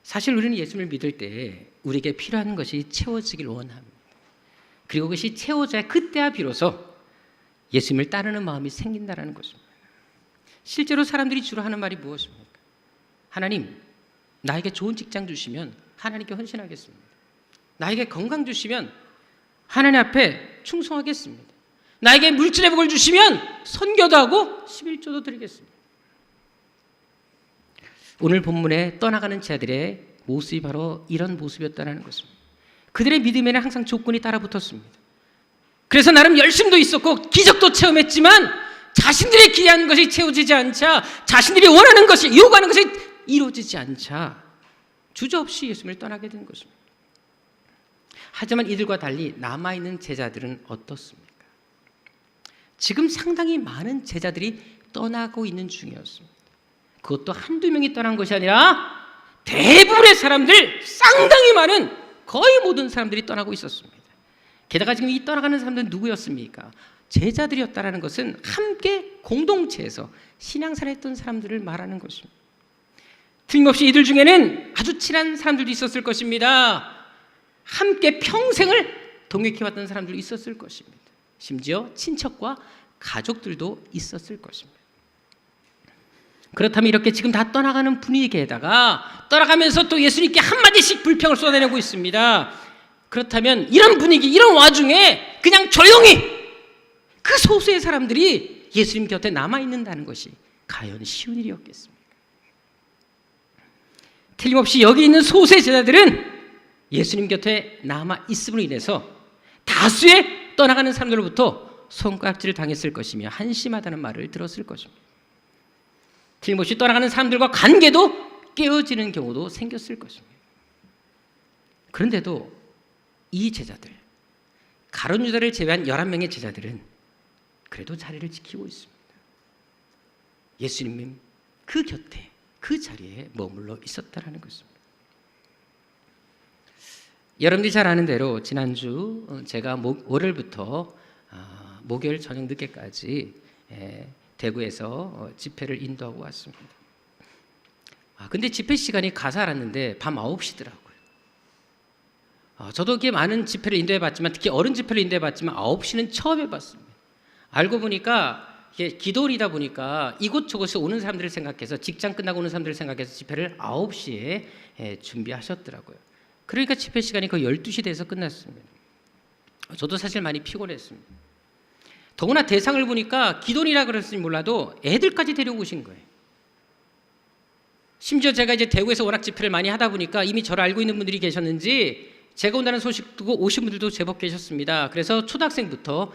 사실 우리는 예수님을 믿을 때 우리에게 필요한 것이 채워지길 원합니다. 그리고 그것이 채워져야 그때야 비로소 예수님을 따르는 마음이 생긴다는 것입니다. 실제로 사람들이 주로 하는 말이 무엇입니까? 하나님, 나에게 좋은 직장 주시면 하나님께 헌신하겠습니다. 나에게 건강 주시면 하나님 앞에 충성하겠습니다. 나에게 물질의 복을 주시면 선교도 하고 11조도 드리겠습니다. 오늘 본문에 떠나가는 자들의 모습이 바로 이런 모습이었다는 것입니다. 그들의 믿음에는 항상 조건이 따라붙었습니다. 그래서 나름 열심도 있었고 기적도 체험했지만 자신들이 기대하는 것이 채워지지 않자, 자신들이 원하는 것이, 요구하는 것이 이루어지지 않자 주저없이 예수님을 떠나게 된 것입니다. 하지만 이들과 달리 남아있는 제자들은 어떻습니까? 지금 상당히 많은 제자들이 떠나고 있는 중이었습니다. 그것도 한두 명이 떠난 것이 아니라 대부분의 사람들, 상당히 많은, 거의 모든 사람들이 떠나고 있었습니다. 게다가 지금 이 떠나가는 사람들은 누구였습니까? 제자들이었다는 것은 함께 공동체에서 신앙생활을 했던 사람들을 말하는 것입니다. 틀림없이 이들 중에는 아주 친한 사람들도 있었을 것입니다. 함께 평생을 동역해왔던 사람들도 있었을 것입니다. 심지어 친척과 가족들도 있었을 것입니다. 그렇다면 이렇게 지금 다 떠나가는 분위기에다가 떠나가면서 또 예수님께 한마디씩 불평을 쏟아내고 있습니다. 그렇다면 이런 분위기, 이런 와중에 그냥 조용히 그 소수의 사람들이 예수님 곁에 남아있는다는 것이 과연 쉬운 일이었겠습니까? 틀림없이 여기 있는 소수의 제자들은 예수님 곁에 남아있음으로 인해서 다수의 떠나가는 사람들로부터 손가락질을 당했을 것이며 한심하다는 말을 들었을 것입니다. 틀림없이 떠나가는 사람들과 관계도 깨어지는 경우도 생겼을 것입니다. 그런데도 이 제자들, 가룟 유다를 제외한 11명의 제자들은 그래도 자리를 지키고 있습니다. 예수님 그 곁에, 그 자리에 머물러 있었다는 것입니다. 여러분들이 잘 아는 대로 지난주 제가 월요일부터 목요일 저녁 늦게까지 대구에서 집회를 인도하고 왔습니다. 근데 집회 시간이 가서 알았는데 밤 9시더라고요. 저도 이렇게 많은 집회를 인도해봤지만 특히 어른 집회를 인도해봤지만 9시는 처음 해봤습니다. 알고 보니까 이게 기도이다 보니까 이곳저곳에 오는 사람들을 생각해서 직장 끝나고 오는 사람들을 생각해서 집회를 9시에 준비하셨더라고요. 그러니까 집회 시간이 거의 12시 돼서 끝났습니다. 저도 사실 많이 피곤했습니다. 더구나 대상을 보니까 기도이라 그랬을지 몰라도 애들까지 데려오신 거예요. 심지어 제가 이제 대구에서 워낙 집회를 많이 하다 보니까 이미 저를 알고 있는 분들이 계셨는지 제가 온다는 소식 듣고 오신 분들도 제법 계셨습니다. 그래서 초등학생부터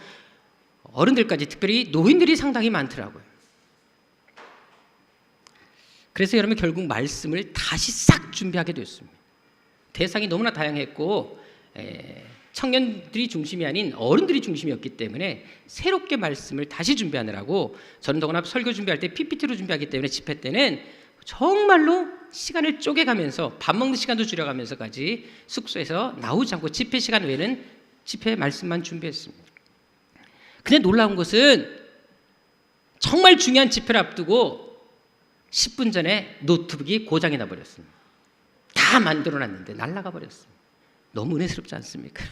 어른들까지 특별히 노인들이 상당히 많더라고요. 그래서 여러분 결국 말씀을 다시 싹 준비하게 됐습니다. 대상이 너무나 다양했고 청년들이 중심이 아닌 어른들이 중심이었기 때문에 새롭게 말씀을 다시 준비하느라고 저는 더구나 설교 준비할 때 PPT로 준비하기 때문에 집회 때는 정말로 시간을 쪼개가면서 밥 먹는 시간도 줄여가면서까지 숙소에서 나오지 않고 집회 시간 외에는 집회 말씀만 준비했습니다. 근데 놀라운 것은 정말 중요한 집회를 앞두고 10분 전에 노트북이 고장이 나버렸습니다. 다 만들어놨는데 날아가 버렸습니다. 너무 은혜스럽지 않습니까?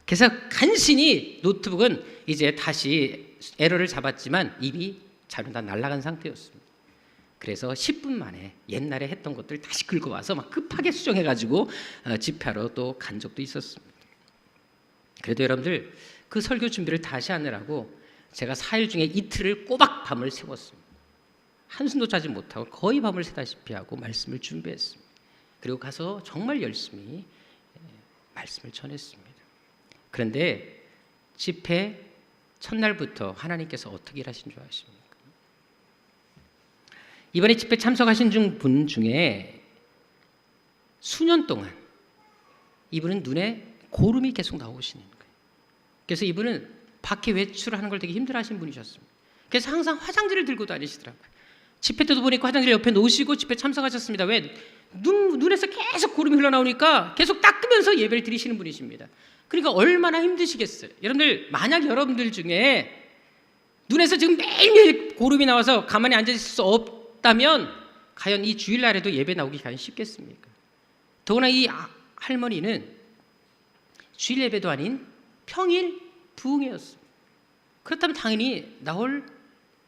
그래서 간신히 노트북은 이제 다시 에러를 잡았지만 이미 자료 다 날아간 상태였습니다. 그래서 10분 만에 옛날에 했던 것들 다시 긁어와서 막 급하게 수정해가지고 집회하러 또 간 적도 있었습니다. 그래도 여러분들 그 설교 준비를 다시 하느라고 제가 4일 중에 이틀을 꼬박 밤을 새웠습니다. 한숨도 자지 못하고 거의 밤을 새다시피 하고 말씀을 준비했습니다. 그리고 가서 정말 열심히 말씀을 전했습니다. 그런데 집회 첫날부터 하나님께서 어떻게 일하신 줄 아십니까? 이번에 집회 참석하신 분 중에 수년 동안 이분은 눈에 고름이 계속 나오시는 거예요. 그래서 이분은 밖에 외출하는 걸 되게 힘들어하시는 분이셨습니다. 그래서 항상 화장지를 들고 다니시더라고요. 집회 때도 보니까 화장지를 옆에 놓으시고 집회 참석하셨습니다. 왜? 눈에서 계속 고름이 흘러나오니까 계속 닦으면서 예배를 드리시는 분이십니다. 그러니까 얼마나 힘드시겠어요. 여러분들, 만약 여러분들 중에 눈에서 지금 매일매일 고름이 나와서 가만히 앉아 있을 수 없다면 과연 이 주일날에도 예배 나오기 과연 쉽겠습니까? 더구나 이 할머니는 주일 예배도 아닌 평일 부흥회였습니다. 그렇다면 당연히 나올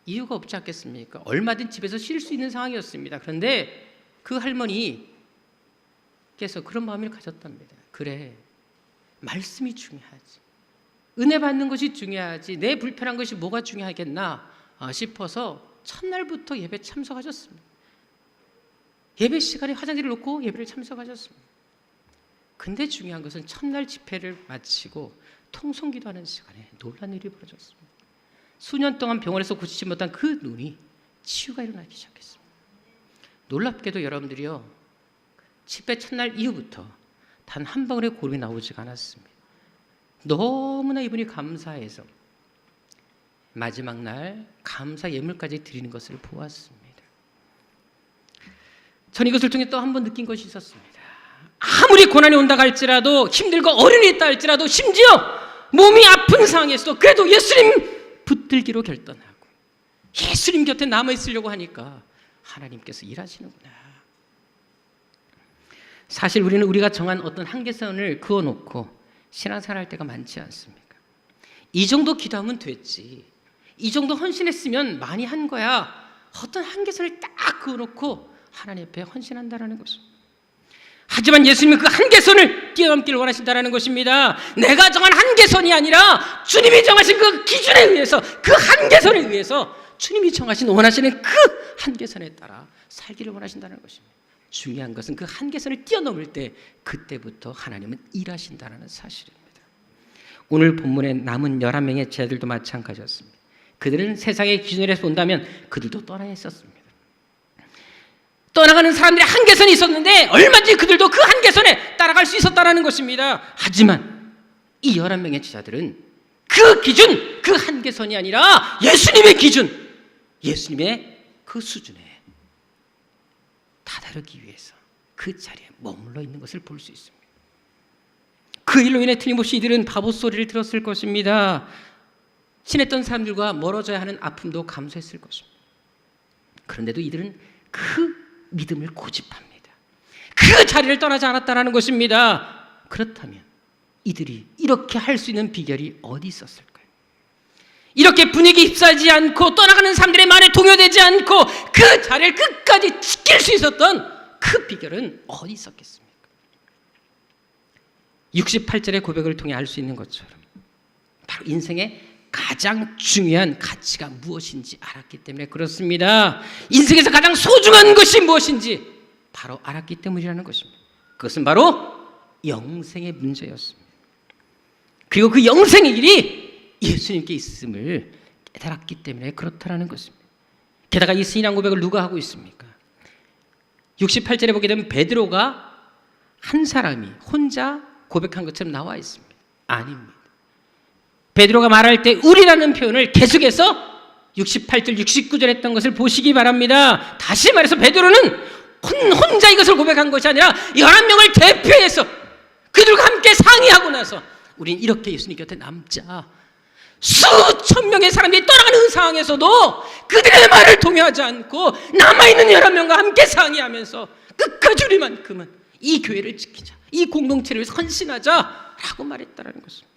이유가 없지 않겠습니까? 얼마든 집에서 쉴 수 있는 상황이었습니다. 그런데 그 할머니께서 그런 마음을 가졌답니다. 그래, 말씀이 중요하지, 은혜 받는 것이 중요하지, 내 불편한 것이 뭐가 중요하겠나 싶어서 첫날부터 예배 참석하셨습니다. 예배 시간에 화장지를 놓고 예배를 참석하셨습니다. 근데 중요한 것은 첫날 집회를 마치고 통성기도하는 시간에 놀란 일이 벌어졌습니다. 수년 동안 병원에서 고치지 못한 그 눈이 치유가 일어나기 시작했습니다. 놀랍게도 여러분들이요, 집회 첫날 이후부터 단 한 방울의 고름이 나오지가 않았습니다. 너무나 이분이 감사해서 마지막 날 감사 예물까지 드리는 것을 보았습니다. 전 이것을 통해 또 한 번 느낀 것이 있었습니다. 아무리 고난이 온다 할지라도, 힘들고 어려움이 있다 할지라도, 심지어 몸이 아픈 상황에서도 그래도 예수님 붙들기로 결단하고 예수님 곁에 남아있으려고 하니까 하나님께서 일하시는구나. 사실 우리는 우리가 정한 어떤 한계선을 그어놓고 신앙생활 할 때가 많지 않습니까? 이 정도 기도하면 됐지, 이 정도 헌신했으면 많이 한 거야, 어떤 한계선을 딱 그어놓고 하나님 앞에 헌신한다라는 것입니다. 하지만 예수님은 그 한계선을 뛰어넘기를 원하신다는 것입니다. 내가 정한 한계선이 아니라 주님이 정하신 그 기준에 의해서, 그 한계선에 의해서 주님이 정하신 원하시는 그 한계선에 따라 살기를 원하신다는 것입니다. 중요한 것은 그 한계선을 뛰어넘을 때 그때부터 하나님은 일하신다는 사실입니다. 오늘 본문에 남은 11명의 제자들도 마찬가지였습니다. 그들은 세상의 기준에서 본다면 그들도 떠나 있었습니다. 떠나가는 사람들의 한계선이 있었는데 얼마든지 그들도 그 한계선에 따라갈 수 있었다는 것입니다. 하지만 이 11명의 제자들은 그 기준, 그 한계선이 아니라 예수님의 기준, 예수님의 그 수준에 다다르기 위해서 그 자리에 머물러 있는 것을 볼 수 있습니다. 그 일로 인해 틀림없이 이들은 바보 소리를 들었을 것입니다. 친했던 사람들과 멀어져야 하는 아픔도 감수했을 것입니다. 그런데도 이들은 그 믿음을 고집합니다. 그 자리를 떠나지 않았다는 것입니다. 그렇다면 이들이 이렇게 할 수 있는 비결이 어디 있었을까요? 이렇게 분위기 휩싸이지 않고 떠나가는 사람들의 말에 동요되지 않고 그 자리를 끝까지 지킬 수 있었던 그 비결은 어디 있었겠습니까? 68절의 고백을 통해 알 수 있는 것처럼 바로 인생의 가장 중요한 가치가 무엇인지 알았기 때문에 그렇습니다. 인생에서 가장 소중한 것이 무엇인지 바로 알았기 때문이라는 것입니다. 그것은 바로 영생의 문제였습니다. 그리고 그 영생의 길이 예수님께 있음을 깨달았기 때문에 그렇다라는 것입니다. 게다가 이 신앙 고백을 누가 하고 있습니까? 68절에 보게 되면 베드로가 한 사람이 혼자 고백한 것처럼 나와 있습니다. 아닙니다. 베드로가 말할 때 우리라는 표현을 계속해서 68절, 69절 했던 것을 보시기 바랍니다. 다시 말해서 베드로는 혼자 이것을 고백한 것이 아니라 11명을 대표해서 그들과 함께 상의하고 나서 우린 이렇게 예수님 곁에 남자. 수천 명의 사람들이 떠나가는 상황에서도 그들의 말을 동요하지 않고 남아있는 11명과 함께 상의하면서 끝까지 우리만큼은 이 교회를 지키자, 이 공동체를 위해서 헌신하자 라고 말했다는 것입니다.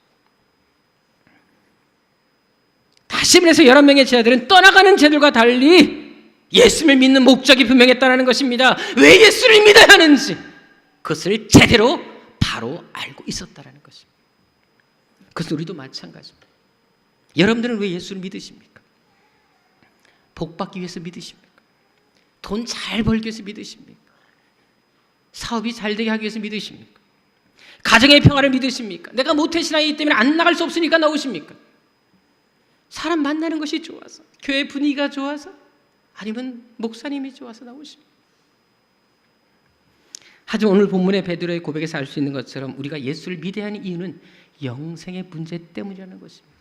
다시 말해서 11명의 제자들은 떠나가는 제자들과 달리 예수를 믿는 목적이 분명했다는 것입니다. 왜 예수를 믿어야 하는지 그것을 제대로 바로 알고 있었다는 것입니다. 그것은 우리도 마찬가지입니다. 여러분들은 왜 예수를 믿으십니까? 복 받기 위해서 믿으십니까? 돈 잘 벌기 위해서 믿으십니까? 사업이 잘 되게 하기 위해서 믿으십니까? 가정의 평화를 믿으십니까? 내가 모태신앙이기 때문에 안 나갈 수 없으니까 나오십니까? 사람 만나는 것이 좋아서, 교회 분위기가 좋아서, 아니면 목사님이 좋아서 나오십니까? 하지만 오늘 본문의 베드로의 고백에서 알 수 있는 것처럼 우리가 예수를 믿어야 하는 이유는 영생의 문제 때문이라는 것입니다.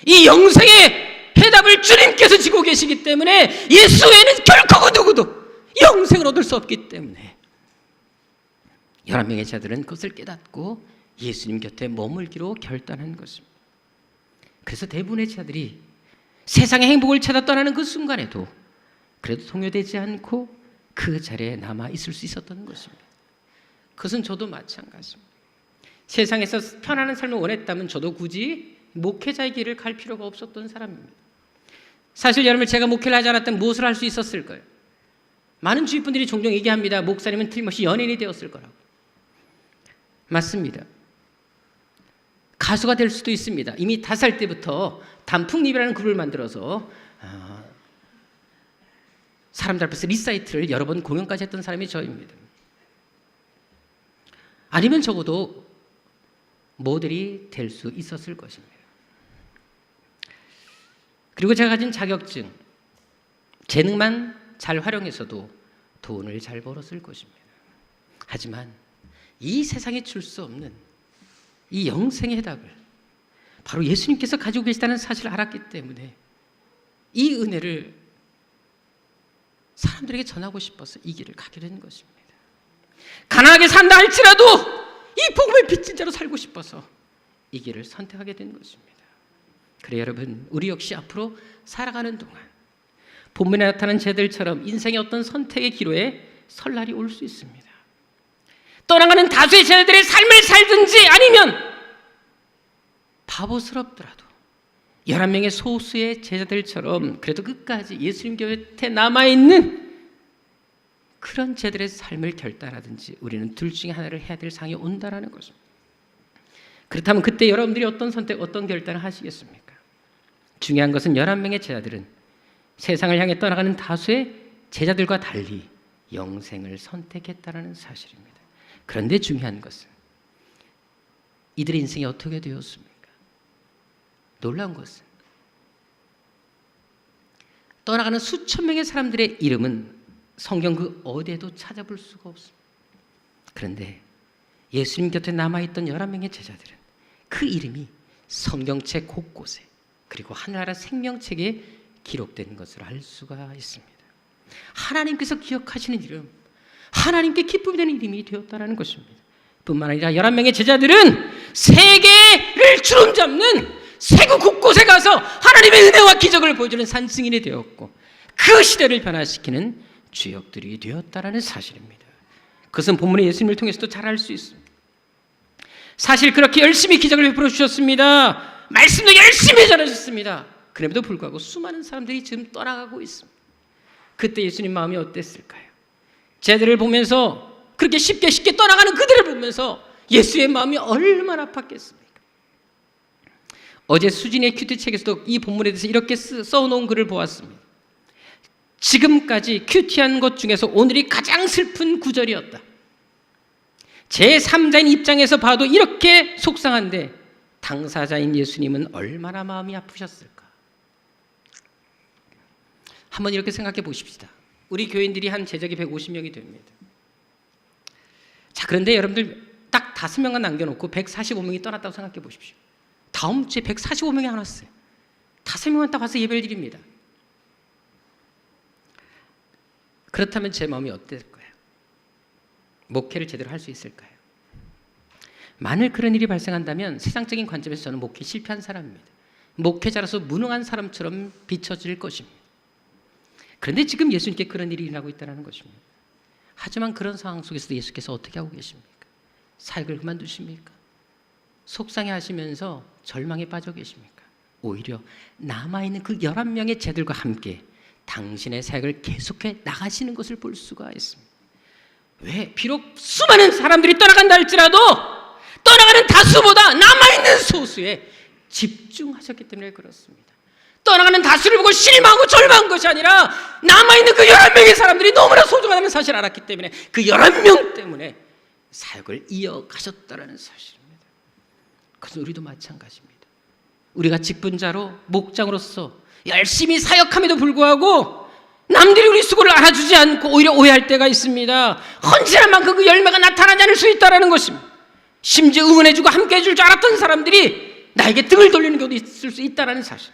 이 영생의 해답을 주님께서 지고 계시기 때문에 예수 외에는 결코 누구도 영생을 얻을 수 없기 때문에 11명의 자들은 그것을 깨닫고 예수님 곁에 머물기로 결단한 것입니다. 그래서 대부분의 자들이 세상의 행복을 찾아 떠나는 그 순간에도 그래도 동요되지 않고 그 자리에 남아 있을 수 있었던 것입니다. 그것은 저도 마찬가지입니다. 세상에서 편안한 삶을 원했다면 저도 굳이 목회자의 길을 갈 필요가 없었던 사람입니다. 사실 여러분, 제가 목회를 하지 않았다면 무엇을 할 수 있었을까요? 많은 주위 분들이 종종 얘기합니다. 목사님은 틀림없이 연예인이 되었을 거라고. 맞습니다. 가수가 될 수도 있습니다. 이미 5살 때부터 단풍잎이라는 그룹을 만들어서 사람들 앞에서 리사이트를 여러 번 공연까지 했던 사람이 저입니다. 아니면 적어도 모델이 될 수 있었을 것입니다. 그리고 제가 가진 자격증, 재능만 잘 활용해서도 돈을 잘 벌었을 것입니다. 하지만 이 세상에 줄 수 없는 이 영생의 해답을 바로 예수님께서 가지고 계시다는 사실을 알았기 때문에 이 은혜를 사람들에게 전하고 싶어서 이 길을 가게 된 것입니다. 가난하게 산다 할지라도 이 복음의 빚진 자로 살고 싶어서 이 길을 선택하게 된 것입니다. 그래 여러분, 우리 역시 앞으로 살아가는 동안 본문에 나타난 제들처럼 인생의 어떤 선택의 기로에 설 날이 올 수 있습니다. 떠나가는 다수의 제자들의 삶을 살든지 아니면 바보스럽더라도 11명의 소수의 제자들처럼 그래도 끝까지 예수님 곁에 남아있는 그런 제자들의 삶을 결단하든지 우리는 둘 중에 하나를 해야 될 상황이 온다라는 것입니다. 그렇다면 그때 여러분들이 어떤 선택, 어떤 결단을 하시겠습니까? 중요한 것은 11명의 제자들은 세상을 향해 떠나가는 다수의 제자들과 달리 영생을 선택했다는 사실입니다. 그런데 중요한 것은 이들의 인생이 어떻게 되었습니까? 놀라운 것은 떠나가는 수천 명의 사람들의 이름은 성경 그 어디에도 찾아볼 수가 없습니다. 그런데 예수님 곁에 남아있던 11명의 제자들은 그 이름이 성경책 곳곳에 그리고 하늘나라 생명책에 기록된 것을 알 수가 있습니다. 하나님께서 기억하시는 이름, 하나님께 기쁨이 되는 이름이 되었다는 것입니다. 뿐만 아니라 11명의 제자들은 세계를 주름잡는 세계 곳곳에 가서 하나님의 은혜와 기적을 보여주는 산증인이 되었고 그 시대를 변화시키는 주역들이 되었다는 사실입니다. 그것은 본문의 예수님을 통해서도 잘 알 수 있습니다. 사실 그렇게 열심히 기적을 베풀어 주셨습니다. 말씀도 열심히 전하셨습니다. 그럼에도 불구하고 수많은 사람들이 지금 떠나가고 있습니다. 그때 예수님 마음이 어땠을까요? 제자들을 보면서 그렇게 쉽게 떠나가는 그들을 보면서 예수의 마음이 얼마나 아팠겠습니까? 어제 수진의 큐티책에서도 이 본문에 대해서 이렇게 써놓은 글을 보았습니다. 지금까지 큐티한 것 중에서 오늘이 가장 슬픈 구절이었다. 제3자인 입장에서 봐도 이렇게 속상한데 당사자인 예수님은 얼마나 마음이 아프셨을까? 한번 이렇게 생각해 보십시다. 우리 교인들이 한 제적이 150명이 됩니다. 자, 그런데 여러분들 딱 5명만 남겨놓고 145명이 떠났다고 생각해 보십시오. 다음 주에 145명이 안 왔어요. 5명만 딱 와서 예배를 드립니다. 그렇다면 제 마음이 어떨까요? 목회를 제대로 할 수 있을까요? 만일 그런 일이 발생한다면 세상적인 관점에서 저는 목회 실패한 사람입니다. 목회자로서 무능한 사람처럼 비춰질 것입니다. 그런데 지금 예수님께 그런 일이 일어나고 있다는 것입니다. 하지만 그런 상황 속에서도 예수께서 어떻게 하고 계십니까? 사역을 그만두십니까? 속상해하시면서 절망에 빠져 계십니까? 오히려 남아있는 그 11명의 제들과 함께 당신의 사역을 계속해 나가시는 것을 볼 수가 있습니다. 왜? 비록 수많은 사람들이 떠나간다 할지라도 떠나가는 다수보다 남아있는 소수에 집중하셨기 때문에 그렇습니다. 떠나가는 다수를 보고 실망하고 절망한 것이 아니라 남아있는 그 11명의 사람들이 너무나 소중하다는 사실을 알았기 때문에 그 11명 때문에 사역을 이어가셨다는 사실입니다. 그래서 우리도 마찬가지입니다. 우리가 직분자로 목장으로서 열심히 사역함에도 불구하고 남들이 우리 수고를 알아주지 않고 오히려 오해할 때가 있습니다. 헌신한 만큼 그 열매가 나타나지 않을 수 있다는 것입니다. 심지어 응원해주고 함께 해줄 줄 알았던 사람들이 나에게 등을 돌리는 경우도 있을 수 있다는 사실.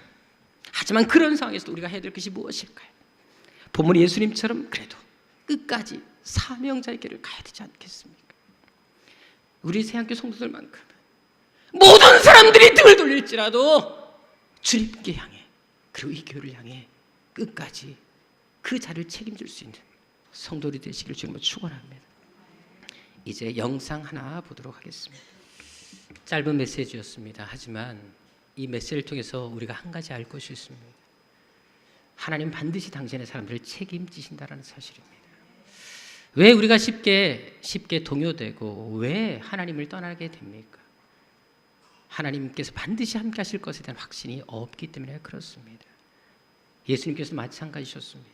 하지만 그런 상황에서 우리가 해야 될 것이 무엇일까요? 본문 예수님처럼 그래도 끝까지 사명자의 길을 가야 되지 않겠습니까? 우리 새학교 성도들만큼 모든 사람들이 등을 돌릴지라도 주님께 향해 그리고 이 교회를 향해 끝까지 그 자리를 책임질 수 있는 성도들이 되시기를 주님으로 축원합니다. 이제 영상 하나 보도록 하겠습니다. 짧은 메시지였습니다. 하지만 이 메시지를 통해서 우리가 한 가지 알 것이 있습니다. 하나님 반드시 당신의 사람들을 책임지신다는 사실입니다. 왜 우리가 쉽게 동요되고 왜 하나님을 떠나게 됩니까? 하나님께서 반드시 함께 하실 것에 대한 확신이 없기 때문에 그렇습니다. 예수님께서 마찬가지셨습니다.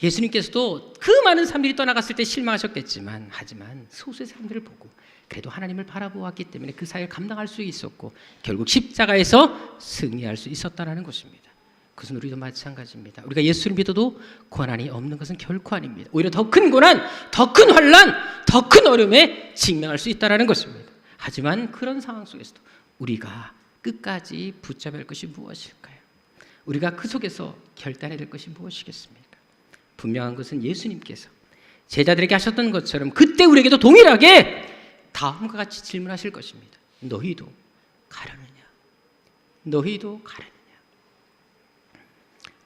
예수님께서도 그 많은 사람들이 떠나갔을 때 실망하셨겠지만 하지만 소수의 사람들을 보고 그래도 하나님을 바라보았기 때문에 그 사역을 감당할 수 있었고 결국 십자가에서 승리할 수 있었다는 것입니다. 그것은 우리도 마찬가지입니다. 우리가 예수를 믿어도 고난이 없는 것은 결코 아닙니다. 오히려 더 큰 고난, 더 큰 환난, 더 큰 어려움에 직면할 수 있다는 것입니다. 하지만 그런 상황 속에서도 우리가 끝까지 붙잡을 것이 무엇일까요? 우리가 그 속에서 결단해야 될 것이 무엇이겠습니까? 분명한 것은 예수님께서 제자들에게 하셨던 것처럼 그때 우리에게도 동일하게 다음과 같이 질문하실 것입니다. 너희도 가려느냐? 너희도 가려느냐?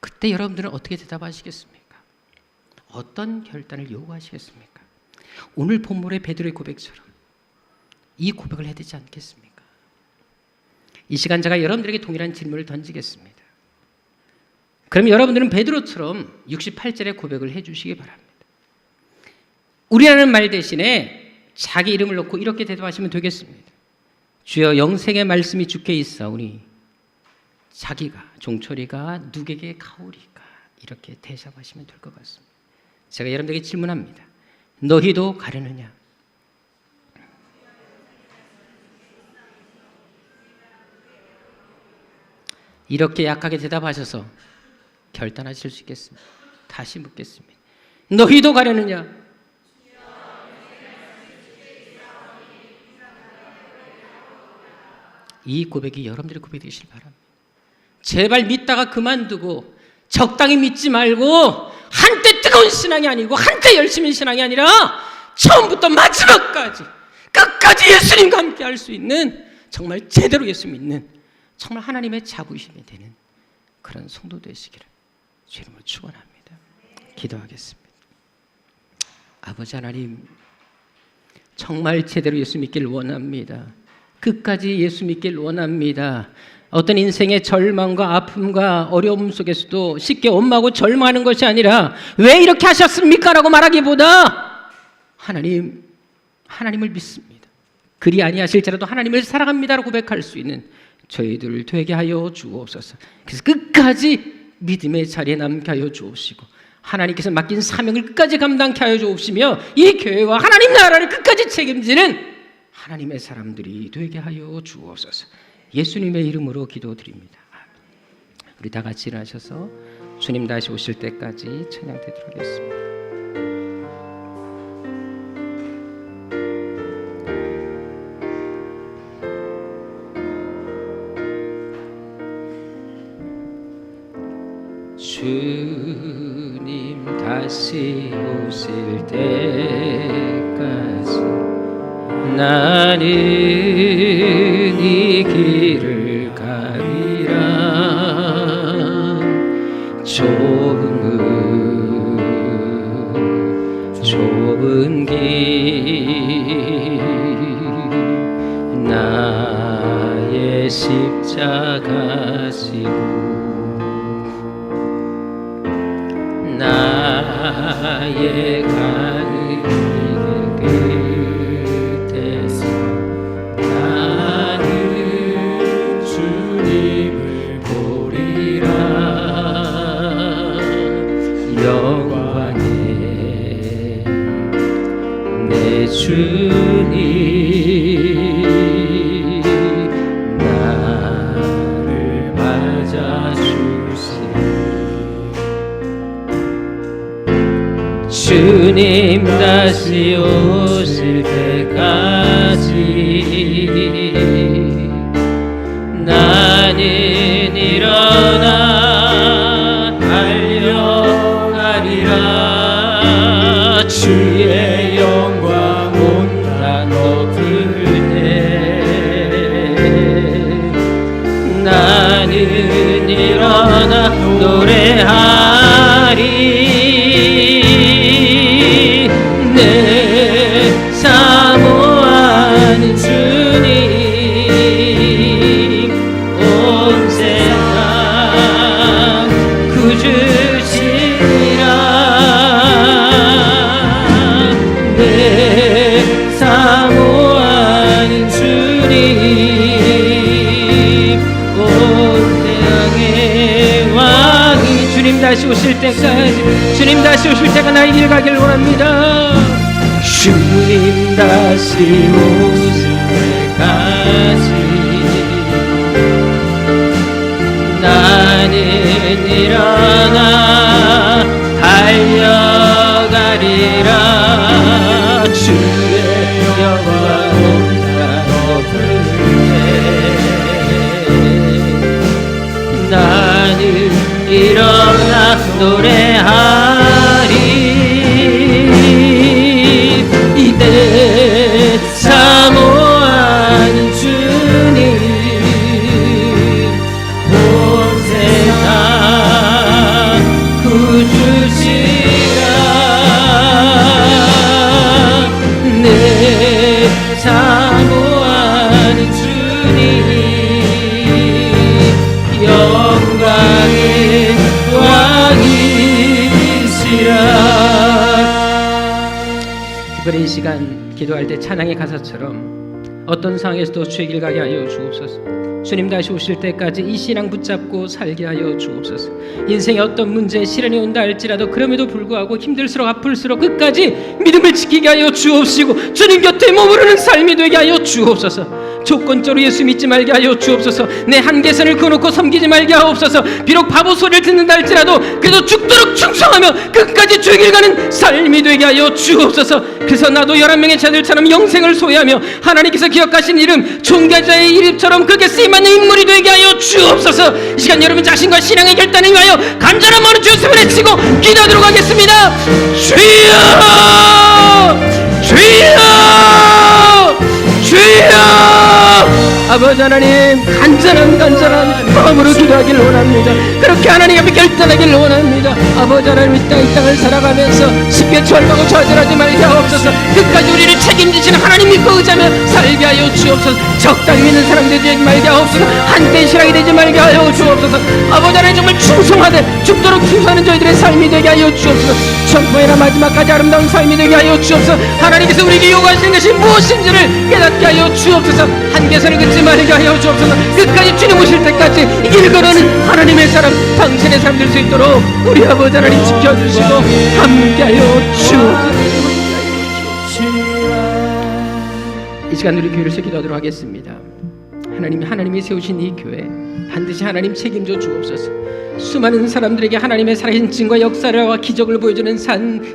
그때 여러분들은 어떻게 대답하시겠습니까? 어떤 결단을 요구하시겠습니까? 오늘 본문의 베드로의 고백처럼 이 고백을 해야 되지 않겠습니까? 이 시간 제가 여러분들에게 동일한 질문을 던지겠습니다. 그럼 여러분들은 베드로처럼 68절의 고백을 해주시기 바랍니다. 우리라는 말 대신에 자기 이름을 놓고 이렇게 대답하시면 되겠습니다. 주여 영생의 말씀이 주께 있사오니 자기가 종철이가 누구에게 가오리까 이렇게 대답하시면 될 것 같습니다. 제가 여러분들에게 질문합니다. 너희도 가려느냐? 이렇게 약하게 대답하셔서 결단하실 수 있겠습니다. 다시 묻겠습니다. 너희도 가려느냐? 이 고백이 여러분들의 고백이 되시길 바랍니다. 제발 믿다가 그만두고 적당히 믿지 말고 한때 뜨거운 신앙이 아니고 한때 열심히 신앙이 아니라 처음부터 마지막까지 끝까지 예수님과 함께 할 수 있는 정말 제대로 예수 믿는 정말 하나님의 자부심이 되는 그런 성도 되시기를 주님으로 축원합니다. 기도하겠습니다. 아버지 하나님, 정말 제대로 예수 믿기를 원합니다. 끝까지 예수 믿기를 원합니다. 어떤 인생의 절망과 아픔과 어려움 속에서도 쉽게 원망하고 절망하는 것이 아니라 왜 이렇게 하셨습니까? 라고 말하기보다 하나님을 믿습니다. 그리 아니하실지라도 하나님을 사랑합니다라고 고백할 수 있는 저희들을 되게 하여 주옵소서. 그래서 끝까지 믿음의 자리에 남게 하여 주옵시고 하나님께서 맡긴 사명을 끝까지 감당케 하여 주옵시며 이 교회와 하나님 나라를 끝까지 책임지는 하나님의 사람들이 되게 하여 주옵소서. 예수님의 이름으로 기도드립니다. 우리 다 같이 일어나셔서 주님 다시 오실 때까지 찬양드리도록 하겠습니다. 주님 다시 오실 때까지 나는 이 길을 가리라. 좁은 길 나의 십자가 지고 나의 가는 길 끝에서 나는 주님을 보리라. 다시 오실 때까지 나는 일어나 달려가리라. 주의 영광 온다 높을 때 나는 일어나 노래하리. 내 사모하는 주님 온 세상 구주시라. 내 사모하는 주님 온 태양의 왕이 주님 다시 오실 때까지 주님 다시 오실 때가 나의 길 가길 원합니다. 주님 다시 오실 때까지 나는 일어나 달려가리라. 주의 영광 온다 높을 때 나는 일어나 노래하리. 이내 사모하는 주님 온 세상 구주시라. 내 사모하는 주님 영광의 왕이시라. 특별히 이 시간 기도할 때 찬양의 가사처럼 어떤 상황에서도 주의 길 가게 하여 주옵소서. 주님 다시 오실 때까지 이 신앙 붙잡고 살게 하여 주옵소서. 인생의 어떤 문제에 시련이 온다 할지라도 그럼에도 불구하고 힘들수록 아플수록 끝까지 믿음을 지키게 하여 주옵시고 주님 곁에 머무르는 삶이 되게 하여 주옵소서. 조건적으로 예수 믿지 말게 하여 주옵소서. 내 한계선을 그어놓고 섬기지 말게 하옵소서. 비록 바보 소리를 듣는다 할지라도 그래도 죽도록 충성하며 끝까지 주의 길 가는 삶이 되게 하여 주옵소서. 그래서 나도 11명의 자들처럼 영생을 소유하며 하나님께서 기억하신 이름 존귀자의 이름처럼 그렇게 쓰임받는 인물이 되게 하여 주옵소서. 이 시간 여러분 자신과 신앙의 결단을 위하여 간절한 마음으로 주의 손을 외치고 기도하도록 하겠습니다. 주여 주여 주여. 아버지 하나님 간절한 마음으로 기도하기를 원합니다. 그렇게 하나님 앞에 결단하기를 원합니다. 아버지 하나님 이 땅을 살아가면서 쉽게 절망하고 좌절하지 말게 하옵소서. 끝까지 우리를 책임지시는 하나님 믿고 의지하며 살게 하여 주옵소서. 적당히 믿는 사람 되지 말게 하옵소서. 한때 실하게 되지 말게 하여 주옵소서. 아버지 하나님 정말 충성하되 죽도록 충성하는 저희들의 삶이 되게 하여 주옵소서. 처음부터 마지막까지 아름다운 삶이 되게 하여 주옵소서. 하나님께서 우리에게 요구하시는 것이 무엇인지를 깨닫게 하여 주옵소서. 한계선을 긋지 말게 하여 주옵소서. 끝까지 주님 오실 때까지 이 길 걸어는 하나님의 사람 당신의 사람 될 수 있도록 우리 아버지 하나님 지켜주시고 함께하여 주옵소서. 이 시간 우리 교회를 기도하도록 하겠습니다. 하나님이 세우신 이 교회 반드시 하나님 책임져 주옵소서. 수많은 사람들에게 하나님의 살아계신 증과 역사와 기적을 보여주는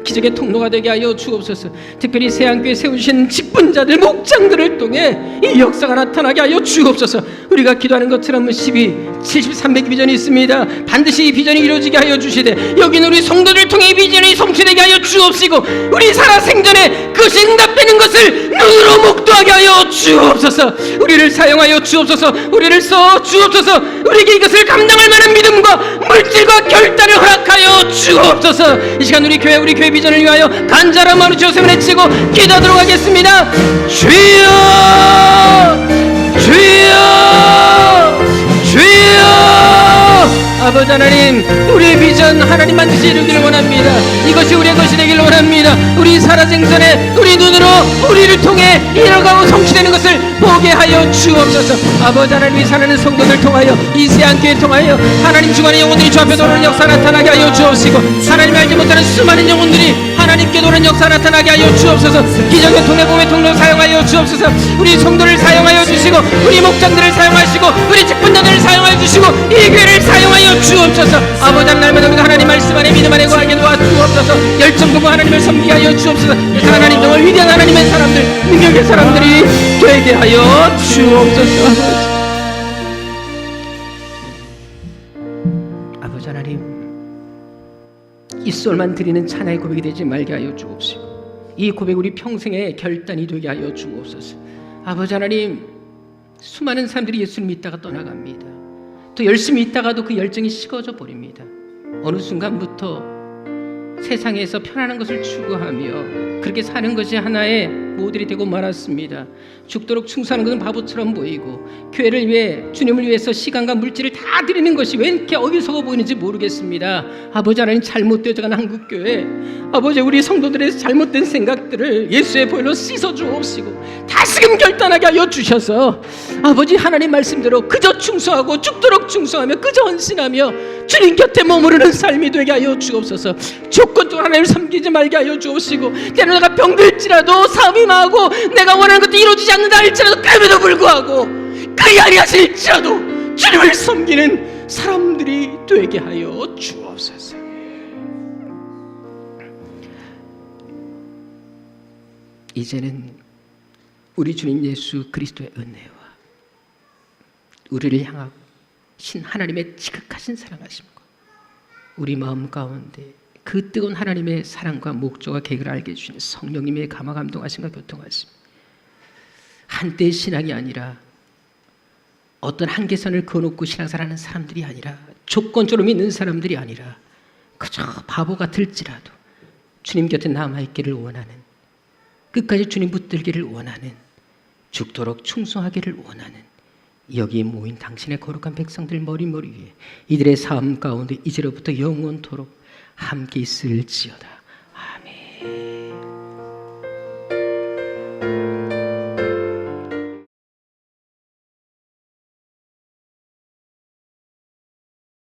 기적의 통로가 되게 하여 주옵소서. 특별히 세안교회 세우신 직분자들 목장들을 통해 이 역사가 나타나게 하여 주옵소서. 우리가 기도하는 것처럼 12, 70, 300 비전이 있습니다. 반드시 이 비전이 이루어지게 하여 주시되 여기는 우리 성도들 통해 이 비전이 성취되게 하여 주옵시고 우리 살아생전에 그것이 응답되는 것을 눈으로 목도하게 하여 주옵소서. 우리를 사용하여 주옵소서. 우리를 써 주옵소서. 우리에게 이것을 감당할 만한 믿음과 물질과 결단을 허락하여 주옵소서. 이 시간 우리 교회 비전을 위하여 간절한 마음으로 주여 세번 외치고 기도하도록 하겠습니다. 주여 주여 주여. 아버지 하나님 우리의 비전 하나님 반드시 이루기를 원합니다. 이것이 우리의 것이 되기를 원합니다. 우리 살아생전에 우리 눈으로 우리를 통해 이뤄가고 성취되는 것을 보게 하여 주옵소서. 아버지 하나님이 살아있는 성도들 통하여 이 세안교회 통하여 하나님 주관의 영혼들이 주 앞에 도는 역사 나타나게 하여 주옵시고 하나님 알지 못하는 수많은 영혼들이 하나님 하나님 궤도는 역사 나타나게 하여 주옵소서. 기적의 통례봄의 통로 사용하여 주옵소서. 우리 성도를 사용하여 주시고 우리 목장들을 사용하시고 우리 직분자들을 사용하여 주시고 이 교회를 사용하여 주옵소서. 아버지 날마다 우리가 하나님 말씀 안에 믿음 안에 거하게 도와주옵소서. 열정 두고 하나님을 섬기게 하여 주옵소서. 그래서 하나님 정말 위대한 하나님의 사람들, 능력의 사람들이 되게 하여 주옵소서. 아버지 하나님, 이 솔만 드리는 찬양의 고백이 되지 말게 하여 주옵시고 이 고백 우리 평생의 결단이 되게 하여 주옵소서. 아버지 하나님, 수많은 사람들이 예수를 믿다가 떠나갑니다. 또 열심히 있다가도 그 열정이 식어져 버립니다. 어느 순간부터 세상에서 편안한 것을 추구하며 그렇게 사는 것이 하나의 모델이 되고 말았습니다. 죽도록 충성하는 것은 바보처럼 보이고 교회를 위해 주님을 위해서 시간과 물질을 다 드리는 것이 왜 이렇게 어리석어 보이는지 모르겠습니다. 아버지 하나님, 잘못되어져간 한국교회, 아버지 우리 성도들의 잘못된 생각들을 예수의 보혈로 씻어 주옵시고 다시금 결단하게 하여 주셔서 아버지 하나님 말씀대로 그저 충성하고 죽도록 충성하며 그저 헌신하며 주님 곁에 머무르는 삶이 되게 하여 주옵소서. 조건적으로 하나님을 섬기지 말게 하여 주옵시고 때로 내가 병들지라도 사업이 망하고 내가 원하는 것도 이루어지지 않는다 할지라도 그럼에도 불구하고 그리 아니하실지라도 주님을 섬기는 사람들이 되게 하여 주옵소서. 이제는 우리 주님 예수 그리스도의 은혜와 우리를 향하고 신 하나님의 지극하신 사랑하심과 우리 마음 가운데 그 뜨거운 하나님의 사랑과 목적과 계획을 알게 해주시는 성령님의 감화 감동하심과 교통하심, 한때의 신앙이 아니라 어떤 한계선을 그어놓고 신앙생활하는 사람들이 아니라 조건적으로 믿는 사람들이 아니라 그저 바보 같을지라도 주님 곁에 남아있기를 원하는, 끝까지 주님 붙들기를 원하는, 죽도록 충성하기를 원하는 여기 모인 당신의 거룩한 백성들 머리머리 위에 이들의 삶 가운데 이제로부터 영원토록 함께 있을지어다.